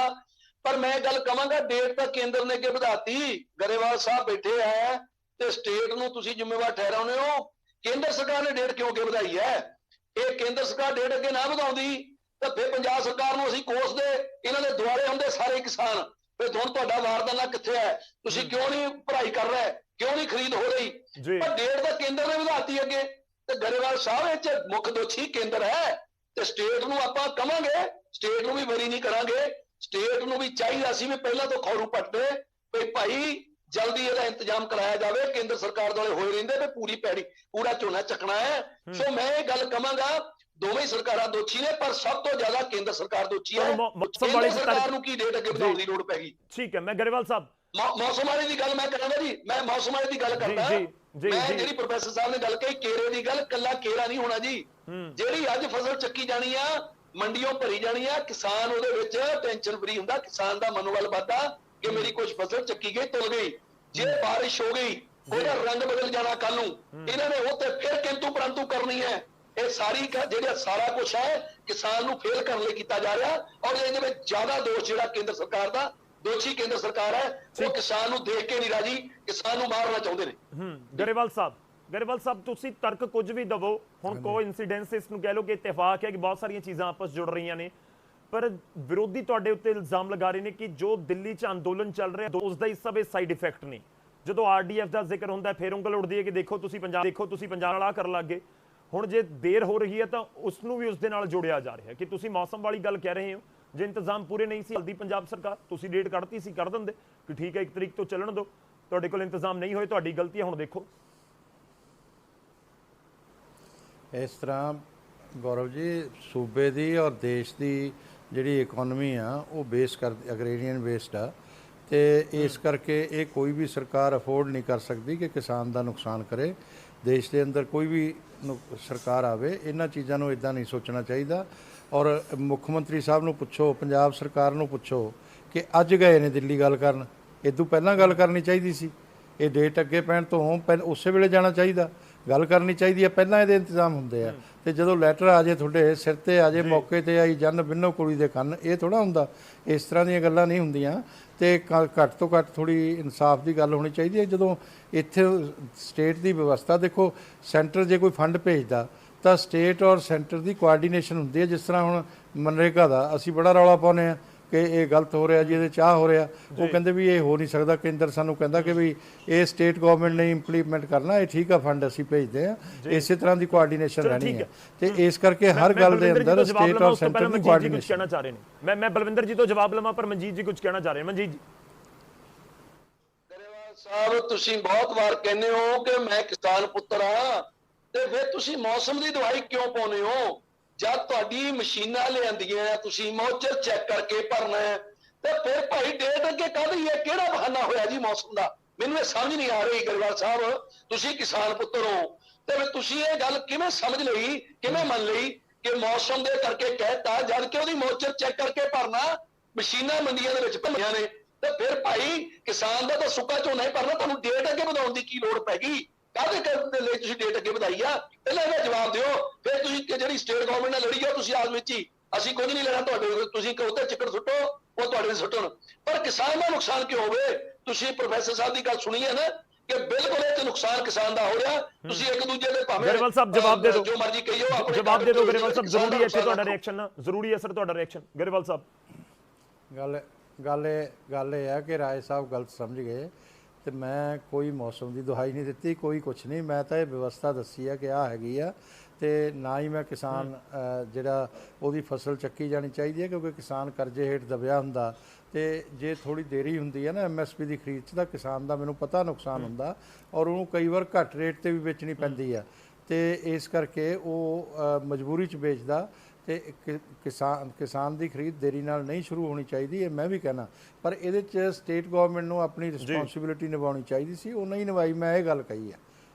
ਪਰ ਮੈਂ ਗੱਲ ਕਹਾਂਗਾ ਡੇਟ ਤਾਂ ਕੇਂਦਰ ਨੇ ਅੱਗੇ ਵਧਾਤੀ। ਗਰੇਵਾਲ ਸਾਹਿਬ ਬੈਠੇ ਹੈ ਤੇ ਸਟੇਟ ਨੂੰ ਤੁਸੀਂ ਜ਼ਿੰਮੇਵਾਰ ਠਹਿਰਾਉਂਦੇ ਹੋ, ਕੇਂਦਰ ਸਰਕਾਰ ਨੇ ਡੇਟ ਕਿਉਂ ਅੱਗੇ ਵਧਾਈ ਹੈ? ਇਹ ਕੇਂਦਰ ਸਰਕਾਰ ਡੇਟ ਅੱਗੇ ਨਾ ਵਧਾਉਂਦੀ ਤਾਂ ਫਿਰ ਪੰਜਾਬ ਸਰਕਾਰ ਨੂੰ ਅਸੀਂ ਕੋਸਦੇ, ਇਹਨਾਂ ਦੇ ਦੁਆਲੇ ਹੁੰਦੇ ਸਾਰੇ ਕਿਸਾਨ। ਫਿਰ ਹੁਣ ਤੁਹਾਡਾ ਬਾਰਦਾਨਾ ਕਿੱਥੇ ਹੈ? ਤੁਸੀਂ ਕਿਉਂ ਨਹੀਂ ਭਰਾਈ ਕਰ ਰਹੇ? ਕਿਉਂ ਨਹੀਂ ਖਰੀਦ ਹੋ ਰਹੀ? ਪਰ ਡੇਟ ਤਾਂ ਕੇਂਦਰ ਨੇ ਵਧਾਤੀ ਅੱਗੇ, ਤੇ ਗਰੇਵਾਲ ਸਾਹਿਬ ਵਿੱਚ ਮੁੱਖ ਦੋਸ਼ੀ ਕੇਂਦਰ ਹੈ। ਤੇ ਸਟੇਟ ਨੂੰ ਆਪਾਂ ਕਵਾਂਗੇ, ਸਟੇਟ ਨੂੰ ਵੀ ਬਰੀ ਨਹੀਂ ਕਰਾਂਗੇ। ਸਟੇਟ ਨੂੰ ਵੀ ਚਾਹੀਦਾ ਸੀ ਵੀ ਪਹਿਲਾਂ ਤੋਂ ਖੌਰੂ ਪੱਟਦੇ ਵੀ ਭਾਈ ਜਲਦੀ ਇਹਦਾ ਇੰਤਜ਼ਾਮ ਕਰਾਇਆ ਜਾਵੇ। ਕੇਂਦਰ ਸਰਕਾਰ ਦੁਆਲੇ ਹੋਏ ਰਹਿੰਦੇ ਵੀ ਪੂਰੀ ਪੈੜੀ ਪੂਰਾ ਝੋਨਾ ਚੱਕਣਾ ਹੈ। ਸੋ ਮੈਂ ਇਹ ਗੱਲ ਕਵਾਂਗਾ ਦੋਵੇਂ ਸਰਕਾਰਾਂ ਦੋਸ਼ੀ ਨੇ, ਪਰ ਸਭ ਤੋਂ ਜ਼ਿਆਦਾ ਕੇਂਦਰ ਸਰਕਾਰ ਦੋਸ਼ੀ ਹੈ। ਕੇਂਦਰ ਸਰਕਾਰ ਨੂੰ ਕੀ ਡੇਟ ਅੱਗੇ ਵਧਾਉਣ ਦੀ ਲੋੜ ਪੈ ਗਈ? ਠੀਕ ਹੈ, ਮੈਂ ਗਰੇਵਾਲ ਸਾਹਿਬ ਮੌਸਮ ਵਾਲੇ ਦੀ ਗੱਲ ਮੈਂ ਕਰਾਂਗਾ ਜੀ, ਮੈਂ ਮੌਸਮ ਵਾਲੇ ਦੀ ਗੱਲ ਕਰਦਾ। ਮੈਂ ਜਿਹੜੀ ਪ੍ਰੋਫੈਸਰ ਸਾਹਿਬ ਨੇ ਗੱਲ ਕਹੀ ਕੇਰੇ ਦੀ ਗੱਲ, ਕੱਲਾ ਕੇਰਾ ਨਹੀਂ ਹੋਣਾ ਜੀ। ਜਿਹੜੀ ਅੱਜ ਫਸਲ ਚੱਕੀ ਜਾਣੀ ਆ, ਮੰਡੀਆਂ ਭਰੀ ਜਾਣੀ ਆ, ਕਿਸਾਨ ਉਹਦੇ ਵਿੱਚ ਟੈਨਸ਼ਨ ਫਰੀ ਹੁੰਦਾ, ਕਿਸਾਨ ਦਾ ਮਨੋਬਲ ਵੱਧਦਾ ਕਿ ਮੇਰੀ ਕੁਝ ਫਸਲ ਚੱਕੀ ਗਈ, ਤੁਲ ਗਈ। ਜੇ ਬਾਰਿਸ਼ ਹੋ ਗਈ ਉਹਦਾ ਰੰਗ ਬਦਲ ਜਾਣਾ ਕੱਲ ਨੂੰ, ਇਹਨਾਂ ਨੇ ਉਹ ਤੇ ਫਿਰ ਕਿੰਤੂ ਪਰੰਤੂ ਕਰਨੀ ਹੈ। ਇਹ ਸਾਰੀ ਜਿਹੜਾ ਸਾਰਾ ਕੁਝ ਹੈ ਕਿਸਾਨ ਨੂੰ ਫੇਲ ਕਰਨ ਲਈ ਕੀਤਾ ਜਾ ਰਿਹਾ, ਔਰ ਇਹਦੇ ਵਿੱਚ ਜ਼ਿਆਦਾ ਦੋਸ਼ ਜਿਹੜਾ ਕੇਂਦਰ ਸਰਕਾਰ ਦਾ, ਦੋਸ਼ੀ ਕੇਂਦਰ ਸਰਕਾਰ ਹੈ। ਉਹ ਕਿਸਾਨ ਨੂੰ ਦੇਖ ਕੇ ਨਹੀਂ ਰਾਜੀ, ਕਿਸਾਨ ਨੂੰ ਮਾਰਨਾ ਚਾਹੁੰਦੇ ਨੇ। ਗਰੇਵਾਲ ਸਾਹਿਬ ਤੁਸੀਂ ਤਰਕ ਕੁਝ ਵੀ ਦਵੋ, ਹੁਣ ਕੋਇਨਸੀਡੈਂਸ ਇਸ ਨੂੰ ਕਹਿ ਲਓ ਕਿ ਇਤਫਾਕ ਹੈ ਕਿ ਬਹੁਤ ਸਾਰੀਆਂ ਚੀਜ਼ਾਂ ਆਪਸ ਜੁੜ ਰਹੀਆਂ ਨੇ, ਪਰ ਵਿਰੋਧੀ ਤੁਹਾਡੇ ਉੱਤੇ ਇਲਜ਼ਾਮ ਲਗਾ ਰਹੇ ਨੇ ਕਿ ਜੋ ਦਿੱਲੀ 'ਚ ਅੰਦੋਲਨ ਚੱਲ ਰਿਹਾ ਉਸ ਦਾ ਹੀ ਸਭ ਸਾਈਡ ਇਫੈਕਟ ਨੇ। ਜਦੋਂ ਆਰਡੀਐਫ ਦਾ ਜ਼ਿਕਰ ਹੁੰਦਾ ਫਿਰ ਉਂਗਲ ਉੱਠਦੀ ਹੈ ਕਿ ਦੇਖੋ ਤੁਸੀਂ ਪੰਜਾਬ ਨਾਲ ਆ ਕਰਨ ਲੱਗ ਗਏ। ਹੁਣ ਜੇ ਦੇਰ ਹੋ ਰਹੀ ਹੈ ਤਾਂ ਉਸ ਨੂੰ ਵੀ ਉਸ ਦੇ ਨਾਲ ਜੋੜਿਆ ਜਾ ਰਿਹਾ ਕਿ ਤੁਸੀਂ ਮੌਸਮ ਵਾਲੀ ਗੱਲ ਕਹਿ ਰਹੇ ਹੋ, ਜੇ ਇੰਤਜ਼ਾਮ ਪੂਰੇ ਨਹੀਂ ਸੀ ਹਲਦੀ ਪੰਜਾਬ ਸਰਕਾਰ, ਤੁਸੀਂ ਡੇਟ ਕੱਢਤੀ ਸੀ, ਕਰ ਦਿੰਦੇ ਕਿ ਠੀਕ ਹੈ 1 ਤਰੀਕ ਤੋਂ ਚੱਲਣ ਦਿਓ, ਤੁਹਾਡੇ ਕੋਲ ਇੰਤਜ਼ਾਮ ਨਹੀਂ ਹੋਏ, ਤੁਹਾਡੀ ਗਲਤੀ ਹੈ। ਹੁਣ ਦੇਖੋ ਇਸ ਤਰ੍ਹਾਂ ਗੌਰਵ ਜੀ, ਸੂਬੇ ਦੀ ਔਰ ਦੇਸ਼ ਦੀ ਜਿਹੜੀ ਇਕਨੋਮੀ ਆ ਉਹ ਬੇਸ ਕਰ ਐਗਰੀਰੀਅਨ ਬੇਸਡ ਆ, ਤੇ ਇਸ ਕਰਕੇ ਇਹ ਕੋਈ ਵੀ ਸਰਕਾਰ ਅਫੋਰਡ ਨਹੀਂ ਕਰ ਸਕਦੀ ਕਿ ਕਿਸਾਨ ਦਾ ਨੁਕਸਾਨ ਕਰੇ। ਦੇਸ਼ ਦੇ ਅੰਦਰ ਕੋਈ ਵੀ ਸਰਕਾਰ ਆਵੇ, ਇਹਨਾਂ ਚੀਜ਼ਾਂ ਨੂੰ ਇਦਾਂ ਨਹੀਂ ਸੋਚਣਾ ਚਾਹੀਦਾ। ਔਰ ਮੁੱਖ ਮੰਤਰੀ ਸਾਹਿਬ ਨੂੰ ਪੁੱਛੋ, ਪੰਜਾਬ ਸਰਕਾਰ ਨੂੰ ਪੁੱਛੋ ਕਿ ਅੱਜ ਗਏ ਨੇ ਦਿੱਲੀ ਗੱਲ ਕਰਨ, ਇਦੋਂ ਪਹਿਲਾਂ ਗੱਲ ਕਰਨੀ ਚਾਹੀਦੀ ਸੀ। ਇਹ ਡੇਟ ਅੱਗੇ ਪੈਣ ਤੋਂ ਉਸੇ ਵੇਲੇ ਜਾਣਾ ਚਾਹੀਦਾ, ਗੱਲ ਕਰਨੀ ਚਾਹੀਦੀ ਹੈ, ਪਹਿਲਾਂ ਇਹਦੇ ਇੰਤਜ਼ਾਮ ਹੁੰਦੇ ਆ। ਤੇ ਜਦੋਂ ਲੈਟਰ ਆ ਜੇ ਤੁਹਾਡੇ ਸਿਰ ਤੇ ਆ ਜੇ, ਮੌਕੇ ਤੇ ਆਈ ਜਨ ਬਿੰਨੋ ਕੁੜੀ ਦੇ ਕੰਨ, ਇਹ ਥੋੜਾ ਹੁੰਦਾ। ਇਸ ਤਰ੍ਹਾਂ ਦੀਆਂ ਗੱਲਾਂ ਨਹੀਂ ਹੁੰਦੀਆਂ, ਤੇ ਘੱਟ ਤੋਂ ਘੱਟ ਥੋੜੀ ਇਨਸਾਫ ਦੀ ਗੱਲ ਹੋਣੀ ਚਾਹੀਦੀ ਹੈ। ਜਦੋਂ ਇੱਥੇ ਸਟੇਟ ਦੀ ਵਿਵਸਥਾ ਦੇਖੋ, ਸੈਂਟਰ ਜੇ ਕੋਈ ਫੰਡ ਭੇਜਦਾ ਤਾਂ ਸਟੇਟ ਔਰ ਸੈਂਟਰ ਦੀ ਕੋਆਰਡੀਨੇਸ਼ਨ ਹੁੰਦੀ ਹੈ। ਜਿਸ ਤਰ੍ਹਾਂ ਹੁਣ ਮਨਰੇਗਾ ਦਾ ਅਸੀਂ ਬੜਾ ਰੌਲਾ ਪਾਉਂਦੇ ਹਾਂ ਕਿ ਇਹ ਗਲਤ ਹੋ ਰਿਹਾ ਜੀ, ਇਹਦੇ ਚਾਹ ਹੋ ਰਿਹਾ, ਉਹ ਕਹਿੰਦੇ ਵੀ ਇਹ ਹੋ ਨਹੀਂ ਸਕਦਾ। ਕੇਂਦਰ ਸਾਨੂੰ ਕਹਿੰਦਾ ਕਿ ਵੀ ਇਹ ਸਟੇਟ ਗਵਰਨਮੈਂਟ ਨੇ ਇੰਪਲੀਮੈਂਟ ਕਰਨਾ, ਇਹ ਠੀਕ ਆ, ਫੰਡ ਅਸੀਂ ਭੇਜਦੇ ਆ। ਇਸੇ ਤਰ੍ਹਾਂ ਦੀ ਕੋਆਰਡੀਨੇਸ਼ਨ ਰਹਿਣੀ ਹੈ, ਤੇ ਇਸ ਕਰਕੇ ਹਰ ਗੱਲ ਦੇ ਅੰਦਰ ਸਟੇਟ ਔਰ ਸੈਂਟਰ ਦੀ ਕੋਆਰਡੀਨੇਸ਼ਨ ਕਹਿਣਾ ਚਾਹ ਰਹੇ ਨੇ। ਮੈਂ ਬਲਵਿੰਦਰ ਜੀ ਤੋਂ ਜਵਾਬ ਲਵਾਂ, ਪਰ ਮਨਜੀਤ ਜੀ ਕੁਝ ਕਹਿਣਾ ਚਾਹ ਰਹੇ। ਮਨਜੀਤ ਜੀ। ਗਰੇਵਾਲ ਸਾਹਿਬ, ਤੁਸੀਂ ਬਹੁਤ ਵਾਰ ਕਹਿੰਦੇ ਹੋ ਕਿ ਮੈਂ ਕਿਸਾਨ ਪੁੱਤਰ ਹਾਂ, ਤੇ ਫਿਰ ਤੁਸੀਂ ਮੌਸਮ ਦੀ ਦਵਾਈ ਕਿਉਂ ਪਾਉਂਦੇ ਹੋ? ਜਦ ਤੁਹਾਡੀ ਮਸ਼ੀਨਾਂ ਲਿਆਂਦੀਆਂ, ਤੁਸੀਂ ਮੌਚਰ ਚੈੱਕ ਕਰਕੇ ਭਰਨਾ ਹੈ, ਤੇ ਫਿਰ ਭਾਈ ਡੇਟ ਅੱਗੇ ਕਾਹਦੀ ਹੈ? ਕਿਹੜਾ ਬਹਾਨਾ ਹੋਇਆ ਜੀ ਮੌਸਮ ਦਾ? ਮੈਨੂੰ ਇਹ ਸਮਝ ਨਹੀਂ ਆ ਰਹੀ। ਗਰੇਵਾਲ ਸਾਹਿਬ, ਤੁਸੀਂ ਕਿਸਾਨ ਪੁੱਤਰ ਹੋ, ਤੇ ਤੁਸੀਂ ਇਹ ਗੱਲ ਕਿਵੇਂ ਸਮਝ ਲਈ, ਕਿਵੇਂ ਮੰਨ ਲਈ ਕਿ ਮੌਸਮ ਦੇ ਕਰਕੇ ਕਹਿਤਾ, ਜਦ ਕਿ ਉਹਦੀ ਮੌਚਰ ਚੈੱਕ ਕਰਕੇ ਭਰਨਾ ਮਸ਼ੀਨਾਂ ਮੰਡੀਆਂ ਦੇ ਵਿੱਚ ਭੰਨੀਆਂ ਨੇ? ਤੇ ਫਿਰ ਭਾਈ ਕਿਸਾਨ ਦਾ ਤਾਂ ਸੁੱਕਾ ਝੋਨਾ ਹੀ ਭਰਨਾ, ਤੁਹਾਨੂੰ ਡੇਟ ਅੱਗੇ ਵਧਾਉਣ ਦੀ ਕੀ ਲੋੜ ਪੈ ਗਈ? ਕਾਹਦੇ ਲਈ ਤੁਸੀਂ ਡੇਟ ਅੱਗੇ ਵਧਾਈ ਆ? ਪਹਿਲਾਂ ਇਹਦਾ ਜਵਾਬ ਦਿਓ। ਫਿਰ ਤੁਸੀਂ ਜਿਹੜੀ ਸਟੇਟ ਗਵਰਨਮੈਂਟ ਨਾਲ ਲੜੀ ਆ, ਤੁਸੀਂ ਆਪ ਵਿੱਚ ਹੀ, ਅਸੀਂ ਕੁਝ ਨਹੀਂ ਲੈਣਾ ਤੁਹਾਡੇ, ਤੁਸੀਂ ਉੱਤੇ ਚਿੱਕੜ ਸੁੱਟੋ, ਉਹ ਤੁਹਾਡੇ ਤੇ ਸੁੱਟਣ, ਪਰ ਕਿਸਾਨ ਦਾ ਨੁਕਸਾਨ ਕਿਉਂ ਹੋਵੇ? ਤੁਸੀਂ ਪ੍ਰੋਫੈਸਰ ਸਾਹਿਬ ਦੀ ਗੱਲ ਸੁਣੀ ਹੈ ਨਾ ਕਿ ਬਿਲਕੁਲ ਇਹ ਨੁਕਸਾਨ ਕਿਸਾਨ ਦਾ ਹੋ ਰਿਹਾ। ਤੁਸੀਂ ਇੱਕ ਦੂਜੇ ਦੇ ਭਾਵੇਂ ਗਰੇਵਾਲ ਸਾਹਿਬ ਜਵਾਬ ਦੇ ਦਿਓ, ਜੋ ਮਰਜ਼ੀ ਕਹੀਓ, ਆਪਣੇ ਜਵਾਬ ਦੇ ਦਿਓ ਗਰੇਵਾਲ ਸਾਹਿਬ। ਜ਼ਰੂਰੀ ਹੈ ਇੱਥੇ ਤੁਹਾਡਾ ਰਿਐਕਸ਼ਨ ਨਾ, ਜ਼ਰੂਰੀ ਹੈ ਸਰ ਤੁਹਾਡਾ ਰਿਐਕਸ਼ਨ। ਗਰੇਵਾਲ ਸਾਹਿਬ, ਗੱਲ ਇਹ ਹੈ ਕਿ ਰਾਏ ਸਾਹਿਬ ਗਲਤ ਸਮਝ ਗਏ, ਤੇ ਮੈਂ ਕੋਈ ਮੌਸਮ ਦੀ ਦੁਹਾਈ ਨਹੀਂ ਦਿੱਤੀ, ਕੋਈ ਕੁਛ ਨਹੀਂ। ਮੈਂ ਤਾਂ ਇਹ ਵਿਵਸਥਾ ਦੱਸੀ ਹੈ ਕਿ ਆਹ ਹੈਗੀ ਆ, ਤੇ ਨਾ ਹੀ ਮੈਂ ਕਿਸਾਨ ਜਿਹੜਾ ਉਹਦੀ ਫਸਲ ਚੱਕੀ ਜਾਣੀ ਚਾਹੀਦੀ ਹੈ, ਕਿਉਂਕਿ ਕਿਸਾਨ ਕਰਜ਼ੇ ਹੇਠ ਦਬਿਆ ਹੁੰਦਾ, ਤੇ ਜੇ ਥੋੜੀ ਦੇਰੀ ਹੁੰਦੀ ਹੈ ਨਾ ਐਮਐਸਪੀ ਦੀ ਖਰੀਦ 'ਚ, ਤਾਂ ਕਿਸਾਨ ਦਾ ਮੈਨੂੰ ਪਤਾ ਨੁਕਸਾਨ ਹੁੰਦਾ, ਔਰ ਉਹਨੂੰ ਕਈ ਵਾਰ ਘੱਟ ਰੇਟ ਤੇ ਵੀ ਵੇਚਣੀ ਪੈਂਦੀ ਆ। ਤੇ ਇਸ ਕਰਕੇ ਉਹ ਮਜਬੂਰੀ 'ਚ ਵੇਚਦਾ ਤੇ ਕਿਸਾਨ ਦੀ ਖਰੀਦ ਦੇਰੀ ਨਾਲ ਨਹੀਂ ਸ਼ੁਰੂ ਹੋਣੀ ਚਾਹੀਦੀ, ਇਹ ਮੈਂ ਵੀ ਕਹਿਣਾ। ਪਰ ਇਹਦੇ 'ਚ ਸਟੇਟ ਗਵਰਨਮੈਂਟ ਨੂੰ ਆਪਣੀ ਰਿਸਪੌਂਸਿਬਿਲਿਟੀ ਨਿਭਾਉਣੀ ਚਾਹੀਦੀ ਸੀ, ਉਹ ਨਹੀਂ ਨਿਭਾਈ, ਮੈਂ ਇਹ ਗੱਲ ਕਹੀ ਆ।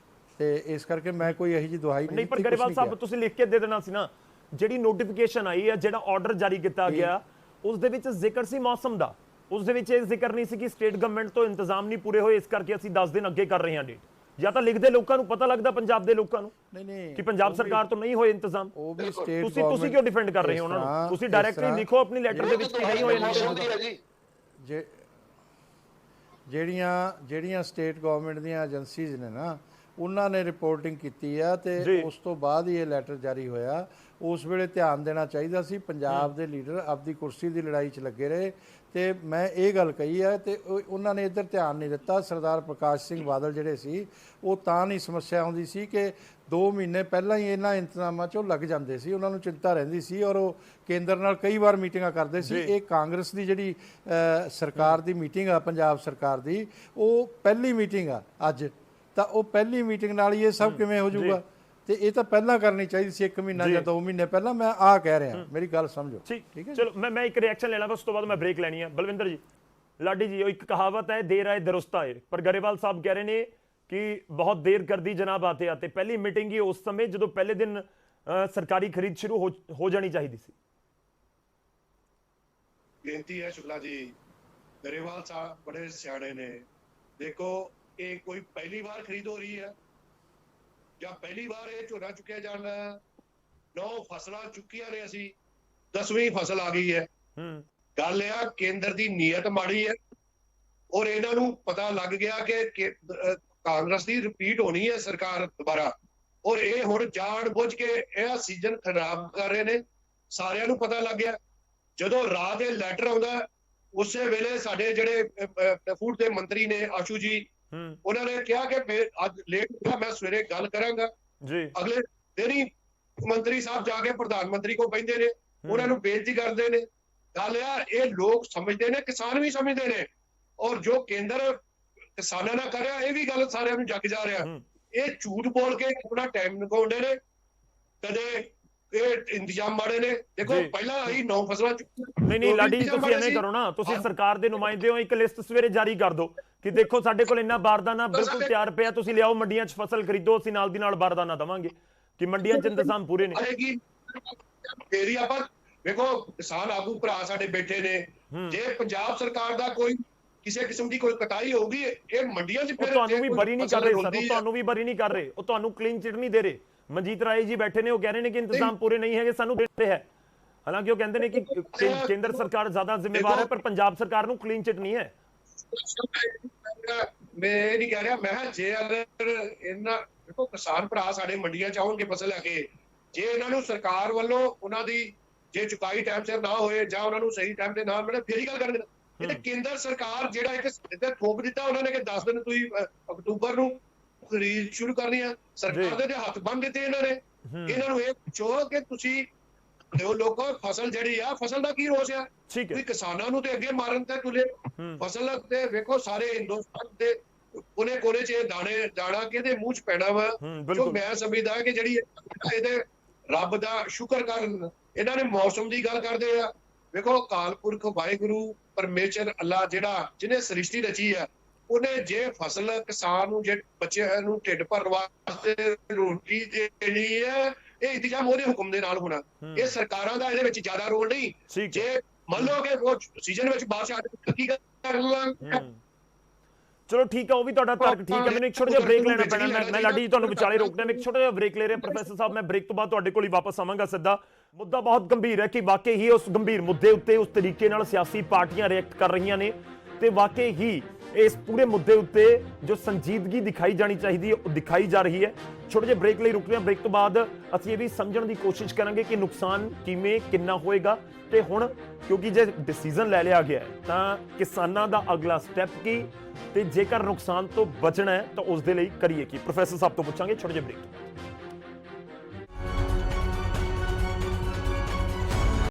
ਤੇ ਇਸ ਕਰਕੇ ਮੈਂ ਕੋਈ ਇਹੋ ਜਿਹੀ ਦਵਾਈ ਨਹੀਂ। ਪਰ ਗਰੇਵਾਲ ਸਾਹਿਬ ਤੁਸੀਂ ਲਿਖ ਕੇ ਦੇ ਦੇਣਾ ਸੀ ਨਾ, ਜਿਹੜੀ ਨੋਟੀਫਿਕੇਸ਼ਨ ਆਈ ਹੈ, ਜਿਹੜਾ ਆਰਡਰ ਜਾਰੀ ਕੀਤਾ ਗਿਆ, ਉਸ ਦੇ ਵਿੱਚ ਜ਼ਿਕਰ ਸੀ ਮੌਸਮ ਦਾ, ਉਸ ਦੇ ਵਿੱਚ ਇਹ ਜ਼ਿਕਰ ਨਹੀਂ ਸੀ ਕਿ ਸਟੇਟ ਗਵਰਨਮੈਂਟ ਤੋਂ ਇੰਤਜ਼ਾਮ ਨਹੀਂ ਪੂਰੇ ਹੋਏ, ਇਸ ਕਰਕੇ ਅਸੀਂ 10 ਦਿਨ ਅੱਗੇ ਕਰ ਰਹੇ ਹਾਂ ਡੇਟ। ਜਾਂ ਤਾਂ ਲਿਖਦੇ ਲੋਕਾਂ ਨੂੰ ਪਤਾ ਲੱਗਦਾ, ਪੰਜਾਬ ਦੇ ਲੋਕਾਂ ਨੂੰ, ਨਹੀਂ ਕਿ ਪੰਜਾਬ ਸਰਕਾਰ ਤੋਂ ਨਹੀਂ ਹੋਏ ਇੰਤਜ਼ਾਮ। ਉਹ ਵੀ ਸਟੇਟ ਤੁਸੀਂ ਕਿਉਂ ਡਿਫੈਂਡ ਕਰ ਰਹੇ ਹੋ ਉਹਨਾਂ ਨੂੰ? ਤੁਸੀਂ ਡਾਇਰੈਕਟਲੀ ਲਿਖੋ ਆਪਣੀ ਲੈਟਰ ਦੇ ਵਿੱਚ ਕਿ ਨਹੀਂ ਹੋਏ ਇੰਤਜ਼ਾਮ। ਜਿਹੜੀਆਂ ਸਟੇਟ ਗਵਰਨਮੈਂਟ ਦੀਆਂ ਏਜੰਸੀਜ਼ ਨੇ ਨਾ, ਉਹਨਾਂ ਨੇ ਰਿਪੋਰਟਿੰਗ ਕੀਤੀ ਆ ਤੇ ਉਸ ਤੋਂ ਬਾਅਦ ਹੀ ਇਹ ਲੈਟਰ ਜਾਰੀ ਹੋਇਆ। ਉਸ ਵੇਲੇ ਧਿਆਨ ਦੇਣਾ ਚਾਹੀਦਾ ਸੀ। ਪੰਜਾਬ ਦੇ ਲੀਡਰ ਆਪਦੀ ਕੁਰਸੀ ਦੀ ਲੜਾਈ 'ਚ ਲੱਗੇ ਰਹੇ ਤੇ ਮੈਂ ਇਹ ਗੱਲ ਕਹੀ ਆ ਤੇ ਉਹਨਾਂ ਨੇ ਇੱਧਰ ਧਿਆਨ ਨਹੀਂ ਦਿੱਤਾ। ਸਰਦਾਰ ਪ੍ਰਕਾਸ਼ ਸਿੰਘ ਬਾਦਲ ਜਿਹੜੇ ਸੀ, ਉਹ ਤਾਂ ਨਹੀਂ ਸਮੱਸਿਆ ਆਉਂਦੀ ਸੀ ਕਿ 2 ਮਹੀਨੇ ਪਹਿਲਾਂ ਹੀ ਇਹਨਾਂ ਇੰਤਜ਼ਾਮਾਂ 'ਚ ਉਹ ਲੱਗ ਜਾਂਦੇ ਸੀ, ਉਹਨਾਂ ਨੂੰ ਚਿੰਤਾ ਰਹਿੰਦੀ ਸੀ ਔਰ ਉਹ ਕੇਂਦਰ ਨਾਲ ਕਈ ਵਾਰ ਮੀਟਿੰਗਾਂ ਕਰਦੇ ਸੀ। ਇਹ ਕਾਂਗਰਸ ਦੀ ਜਿਹੜੀ ਸਰਕਾਰ ਦੀ ਮੀਟਿੰਗ ਆ, ਪੰਜਾਬ ਸਰਕਾਰ ਦੀ, ਉਹ ਪਹਿਲੀ ਮੀਟਿੰਗ ਆ ਅੱਜ, ਤਾਂ ਉਹ ਪਹਿਲੀ ਮੀਟਿੰਗ ਨਾਲ ਹੀ ਇਹ ਸਭ ਕਿਵੇਂ ਹੋ ਜਾਊਗਾ? ਤੇ ਇਹ ਤਾਂ ਪਹਿਲਾਂ ਕਰਨੀ ਚਾਹੀਦੀ ਸੀ, 1 ਮਹੀਨਾ ਜਾਂ 2 ਮਹੀਨੇ ਪਹਿਲਾਂ। ਮੈਂ ਆਹ ਕਹਿ ਰਿਹਾ, ਮੇਰੀ ਗੱਲ ਸਮਝੋ। ਠੀਕ ਹੈ, ਚਲੋ ਮੈਂ ਇੱਕ ਰਿਐਕਸ਼ਨ ਲੈਣਾ, ਉਸ ਤੋਂ ਬਾਅਦ ਮੈਂ ਬ੍ਰੇਕ ਲੈਣੀ ਹੈ। ਬਲਵਿੰਦਰ ਜੀ, ਲਾਡੀ ਜੀ, ਉਹ ਇੱਕ ਕਹਾਵਤ ਹੈ, ਦੇਰ ਆਏ ਦਰੁਸਤ ਆਏ, ਪਰ ਗਰੇਵਾਲ ਸਾਹਿਬ ਕਹਿ ਰਹੇ ਨੇ ਕਿ ਬਹੁਤ ਦੇਰ ਕਰਦੀ ਜਨਾਬ ਆਤੇ ਆਤੇ। ਪਹਿਲੀ ਮੀਟਿੰਗ ਹੀ ਉਸ ਸਮੇਂ ਜਦੋਂ ਪਹਿਲੇ ਦਿਨ ਸਰਕਾਰੀ ਖਰੀਦ ਸ਼ੁਰੂ ਹੋ ਜਾਣੀ ਚਾਹੀਦੀ ਸੀ। ਬੇਨਤੀ ਹੈ ਸ਼ੁਕਲਾ ਜੀ, ਗਰੇਵਾਲ ਸਾਹਿਬ ਬੜੇ ਸਿਆਣੇ ਨੇ। ਦੇਖੋ, ਇਹ ਕੋਈ ਪਹਿਲੀ ਵਾਰ ਖਰੀਦ ਹੋ ਰਹੀ ਹੈ ਜਾਂ ਪਹਿਲੀ ਵਾਰ ਇਹ ਝੋਨਾ ਚੁੱਕਿਆ ਜਾਣਾ? 9 ਫਸਲਾਂ ਚੁੱਕੀਆਂ ਨੇ ਅਸੀਂ, 10ਵੀਂ ਫਸਲ ਆ ਗਈ ਹੈ। ਗੱਲ ਇਹ ਆ, ਕੇਂਦਰ ਦੀ ਨੀਅਤ ਮਾੜੀ ਹੈ ਔਰ ਇਹਨਾਂ ਨੂੰ ਪਤਾ ਲੱਗ ਗਿਆ ਕਿ ਕਾਂਗਰਸ ਦੀ ਰਿਪੀਟ ਹੋਣੀ ਹੈ ਸਰਕਾਰ ਦੁਬਾਰਾ, ਔਰ ਇਹ ਹੁਣ ਜਾਣ ਬੁੱਝ ਕੇ ਇਹ ਸੀਜ਼ਨ ਖਰਾਬ ਕਰ ਰਹੇ ਨੇ। ਸਾਰਿਆਂ ਨੂੰ ਪਤਾ ਲੱਗ ਗਿਆ। ਜਦੋਂ ਰਾਤ ਦੇ ਲੈਟਰ ਆਉਂਦਾ, ਉਸੇ ਵੇਲੇ ਸਾਡੇ ਜਿਹੜੇ ਫੂਡ ਦੇ ਮੰਤਰੀ ਨੇ ਆਸ਼ੂ ਜੀ, ਉਹਨਾਂ ਨੇ ਕਿਹਾ ਕਿ ਅੱਜ ਲੇਟ ਹੋਇਆ, ਮੈਂ ਸਵੇਰੇ ਗੱਲ ਕਰਾਂਗਾ ਜੀ। ਅਗਲੇ ਦਿਨ ਹੀ ਮੰਤਰੀ ਸਾਹਿਬ ਜਾ ਕੇ ਪ੍ਰਧਾਨ ਮੰਤਰੀ ਕੋਲ ਬੈਠਦੇ ਨੇ, ਉਹਨਾਂ ਨੂੰ ਬੇਨਤੀ ਕਰਦੇ ਨੇ। ਗੱਲ ਇਹ ਲੋਕ ਸਮਝਦੇ ਨੇ, ਕਿਸਾਨ ਵੀ ਸਮਝਦੇ ਨੇ, ਔਰ ਜੋ ਕੇਂਦਰ ਕਿਸਾਨਾਂ ਨਾਲ ਕਰ ਰਿਹਾ, ਇਹ ਵੀ ਗੱਲ ਸਾਰਿਆਂ ਨੂੰ ਜੱਗ ਜਾ ਰਿਹਾ। ਇਹ ਝੂਠ ਬੋਲ ਕੇ ਆਪਣਾ ਟਾਈਮ ਲਗਾਉਂਦੇ ਨੇ, ਕਦੇ ਇਹ ਇੰਤਜ਼ਾਮ ਮਾੜੇ ਨੇ। ਦੇਖੋ, ਪਹਿਲਾਂ ਆਈ 9 ਫਸਲਾਂ ਨਹੀਂ ਲਾਡੀ, ਤੁਸੀਂ ਐਵੇਂ ਕਰੋ ਨਾ, ਤੁਸੀਂ ਸਰਕਾਰ ਦੇ ਨੁਮਾਇੰਦੇ ਹੋ, ਇੱਕ ਲਿਸਟ ਸਵੇਰੇ ਜਾਰੀ ਕਰ ਦਿਓ ਕਿ ਦੇਖੋ ਸਾਡੇ ਕੋਲ ਇੰਨਾ ਬਾਰਦਾਨਾ ਬਿਲਕੁਲ ਤਿਆਰ ਪਿਆ, ਤੁਸੀਂ ਲਿਆਓ ਮੰਡੀਆਂ 'ਚ ਫਸਲ ਖਰੀਦੋ, ਅਸੀਂ ਨਾਲ ਦੀ ਨਾਲ ਬਾਰਦਾਨਾ ਦੇਵਾਂਗੇ ਕਿ ਮੰਡੀਆਂ 'ਚ ਇੰਤਜ਼ਾਮ ਪੂਰੇ ਨੇ। ਤੇਰੀ ਆਪਾਂ ਵੇਖੋ, ਕਿਸਾਨ ਆਗੂ ਭਰਾ ਸਾਡੇ ਬੈਠੇ ਨੇ, ਜੇ ਪੰਜਾਬ ਸਰਕਾਰ ਦਾ ਕੋਈ ਕਿਸੇ ਕਿਸਮ ਦੀ ਕੋਈ ਕਟਾਈ ਹੋਊਗੀ, ਇਹ ਮੰਡੀਆਂ 'ਚ ਫਿਰ ਤੁਹਾਨੂੰ ਵੀ ਬਰੀ ਨਹੀਂ ਕਰ ਰਹੇ ਸਰ, ਤੁਹਾਨੂੰ ਵੀ ਬਰੀ ਨਹੀਂ ਕਰ ਰਹੇ, ਉਹ ਤੁਹਾਨੂੰ ਕਲੀਨ ਚਿਟ ਨਹੀਂ ਦੇ ਰਹੇ। ਮਨਜੀਤ ਰਾਏ ਜੀ ਬੈਠੇ ਨੇ, ਉਹ ਕਹਿ ਰਹੇ ਨੇ ਕਿ ਇੰਤਜ਼ਾਮ ਪੂਰੇ ਨਹੀਂ ਹੈਗੇ, ਸਾਨੂੰ ਦੇ ਰਹੇ ਹੈ। ਹਾਲਾਂਕਿ ਉਹ ਕਹਿੰਦੇ ਨੇ ਕਿ ਕੇਂਦਰ ਸਰਕਾਰ ਜ਼ਿਆਦਾ ਜ਼ਿੰਮੇਵਾਰ ਹੈ, ਪਰ ਪੰਜਾਬ ਸਰਕਾਰ ਨੂੰ ਕਲੀਨ ਚਿਟ ਨਹੀਂ ਹੈ। ਮੈਂ ਇਹ ਨਹੀਂ ਕਹਿ ਰਿਹਾ, ਮੈਂ ਜੇ ਅਗਰ ਇਹਨਾਂ ਦੇਖੋ ਕਿਸਾਨ ਭਰਾ ਸਾਡੇ ਮੰਡੀਆਂ 'ਚ ਆਉਣਗੇ ਫਸਲ ਲੈ ਕੇ, ਜੇ ਇਹਨਾਂ ਨੂੰ ਸਰਕਾਰ ਵੱਲੋਂ ਉਹਨਾਂ ਦੀ ਜੇ ਚੁਕਾਈ ਟਾਈਮ ਸਿਰ ਨਾ ਹੋਏ ਜਾਂ ਉਹਨਾਂ ਨੂੰ ਸਹੀ ਟਾਈਮ ਤੇ ਨਾ ਮਿਲੇ, ਫੇਰ ਹੀ ਗੱਲ ਕਰਨਗੇ। ਇਹ ਕੇਂਦਰ ਸਰਕਾਰ ਜਿਹੜਾ ਇੱਕ ਇੱਥੇ ਥੋਪ ਦਿੱਤਾ ਉਹਨਾਂ ਨੇ ਕਿ 10 ਦਿਨ ਤੁਸੀਂ ਅਕਤੂਬਰ ਨੂੰ ਖਰੀਦ ਸ਼ੁਰੂ ਕਰਨੀ ਆ, ਸਰਕਾਰ ਦੇ ਹੱਥ ਬੰਨ ਦਿੱਤੇ ਇਹਨਾਂ ਨੇ। ਇਹਨਾਂ ਨੂੰ ਇਹ ਪੁੱਛੋ ਕਿ ਤੁਸੀਂ ਲੋਕੋ ਫਸਲ ਜਿਹੜੀ ਆ, ਫਸਲ ਦਾ ਕੀ ਰੋਸ ਆ? ਤੁਸੀਂ ਕਿਸਾਨਾਂ ਨੂੰ ਤੇ ਅੱਗੇ ਮਾਰਨ ਤੇ ਤੁਲੇ, ਫਸਲ ਤੇ ਵੇਖੋ ਸਾਰੇ ਹਿੰਦੁਸਤਾਨ ਦੇ ਕੋਨੇ-ਕੋਨੇ 'ਚ ਦਾਣਾ ਕਿਹਦੇ ਮੂੰਹ 'ਚ ਪੈਣਾ ਵਾ। ਜੋ ਮੈਂ ਸਮਝਦਾ ਕਿ ਜਿਹੜੀ ਇਹਦੇ ਰੱਬ ਦਾ ਸ਼ੁਕਰ ਕਰਨ, ਇਹਨਾਂ ਨੇ ਮੌਸਮ ਦੀ ਗੱਲ ਕਰਦੇ ਆ। ਵੇਖੋ, ਅਕਾਲ ਪੁਰਖ ਵਾਹਿਗੁਰੂ ਪਰਮੇਸ਼ਰ ਅੱਲਾ ਜਿਹੜਾ ਜਿਹਨੇ ਸ੍ਰਿਸ਼ਟੀ ਰਚੀ ਆ, ਉਹਨੇ ਜੇ ਫਸਲ ਕਿਸਾਨ ਨੂੰ, ਜੇ ਬੱਚਿਆਂ ਨੂੰ ਢਿੱਡ ਭਰਨ ਵਾਸਤੇ ਰੋਟੀ ਦੇਣੀ ਹੈ, ਇਹ ਇੰਤਜ਼ਾਮ ਉਹਦੇ ਹੁਕਮ ਦੇ ਨਾਲ ਹੋਣਾ। ਇਹ ਸਰਕਾਰਾਂ ਦਾ ਇਹਦੇ ਵਿੱਚ ਜ਼ਿਆਦਾ ਰੋਲ ਨਹੀਂ। ਜੇ ਮੰਨ ਲਓ ਕਿ ਉਹ ਸੀਜ਼ਨ ਵਿੱਚ ਬਾਰਿਸ਼ ਆ ਜਾਵੇ, ਕੀ ਕਰ ਲਾਂਗੇ? ਚਲੋ ਠੀਕ ਹੈ, ਉਹ ਵੀ ਤੁਹਾਡਾ ਤਰਕ ਠੀਕ ਹੈ। ਮੈਨੂੰ ਇੱਕ ਛੋਟਾ ਜਿਹਾ ਬ੍ਰੇਕ ਲੈਣਾ ਪੈਣਾ, ਮੈਂ ਲਾਡੀ ਜੀ ਤੁਹਾਨੂੰ ਵਿਚਾਲੇ ਰੋਕਦਾ, ਮੈਂ ਇੱਕ ਛੋਟਾ ਜਿਹਾ ਬ੍ਰੇਕ ਲੈ ਰਿਹਾ। ਪ੍ਰੋਫੈਸਰ ਸਾਹਿਬ, ਮੈਂ ਬ੍ਰੇਕ ਤੋਂ ਬਾਅਦ ਤੁਹਾਡੇ ਕੋਲ ਹੀ ਵਾਪਸ ਆਵਾਂਗਾ ਸਿੱਧਾ। ਮੁੱਦਾ ਬਹੁਤ ਗੰਭੀਰ ਹੈ ਕਿ ਵਾਕਈ ਹੀ ਉਸ ਗੰਭੀਰ ਮੁੱਦੇ ਉੱਤੇ ਉਸ ਤਰੀਕੇ ਨਾਲ ਸਿਆਸੀ ਪਾਰਟੀਆਂ ਰਿਐਕਟ ਕਰ ਰਹੀਆਂ ਨੇ ਤੇ ਵਾਕਈ ਹੀ ਇਸ ਪੂਰੇ ਮੁੱਦੇ ਉੱਤੇ ਜੋ ਸੰਜੀਦਗੀ ਦਿਖਾਈ ਜਾਣੀ ਚਾਹੀਦੀ ਹੈ ਉਹ ਦਿਖਾਈ ਜਾ ਰਹੀ ਹੈ। ਛੋਟੇ ਜਿਹੇ ਬ੍ਰੇਕ ਲਈ ਰੁਕ ਰਹੇ ਹਾਂ। ਬ੍ਰੇਕ ਤੋਂ ਬਾਅਦ ਅਸੀਂ ਇਹ ਵੀ ਸਮਝਣ ਦੀ ਕੋਸ਼ਿਸ਼ ਕਰਾਂਗੇ ਕਿ ਨੁਕਸਾਨ ਕਿਵੇਂ ਕਿੰਨਾ ਹੋਏਗਾ ਤੇ ਹੁਣ ਕਿਉਂਕਿ ਜੇ ਡਿਸੀਜਨ ਲੈ ਲਿਆ ਗਿਆ ਹੈ ਤਾਂ ਕਿਸਾਨਾਂ ਦਾ ਅਗਲਾ ਸਟੈਪ ਕੀ ਤੇ ਜੇਕਰ ਨੁਕਸਾਨ ਤੋਂ ਬਚਣਾ ਹੈ ਤਾਂ ਉਸ ਦੇ ਲਈ ਕਰੀਏ ਕੀ? ਪ੍ਰੋਫੈਸਰ ਸਾਹਿਬ ਤੋਂ ਪੁੱਛਾਂਗੇ ਛੋਟੇ ਜਿਹੇ ਬ੍ਰੇਕ।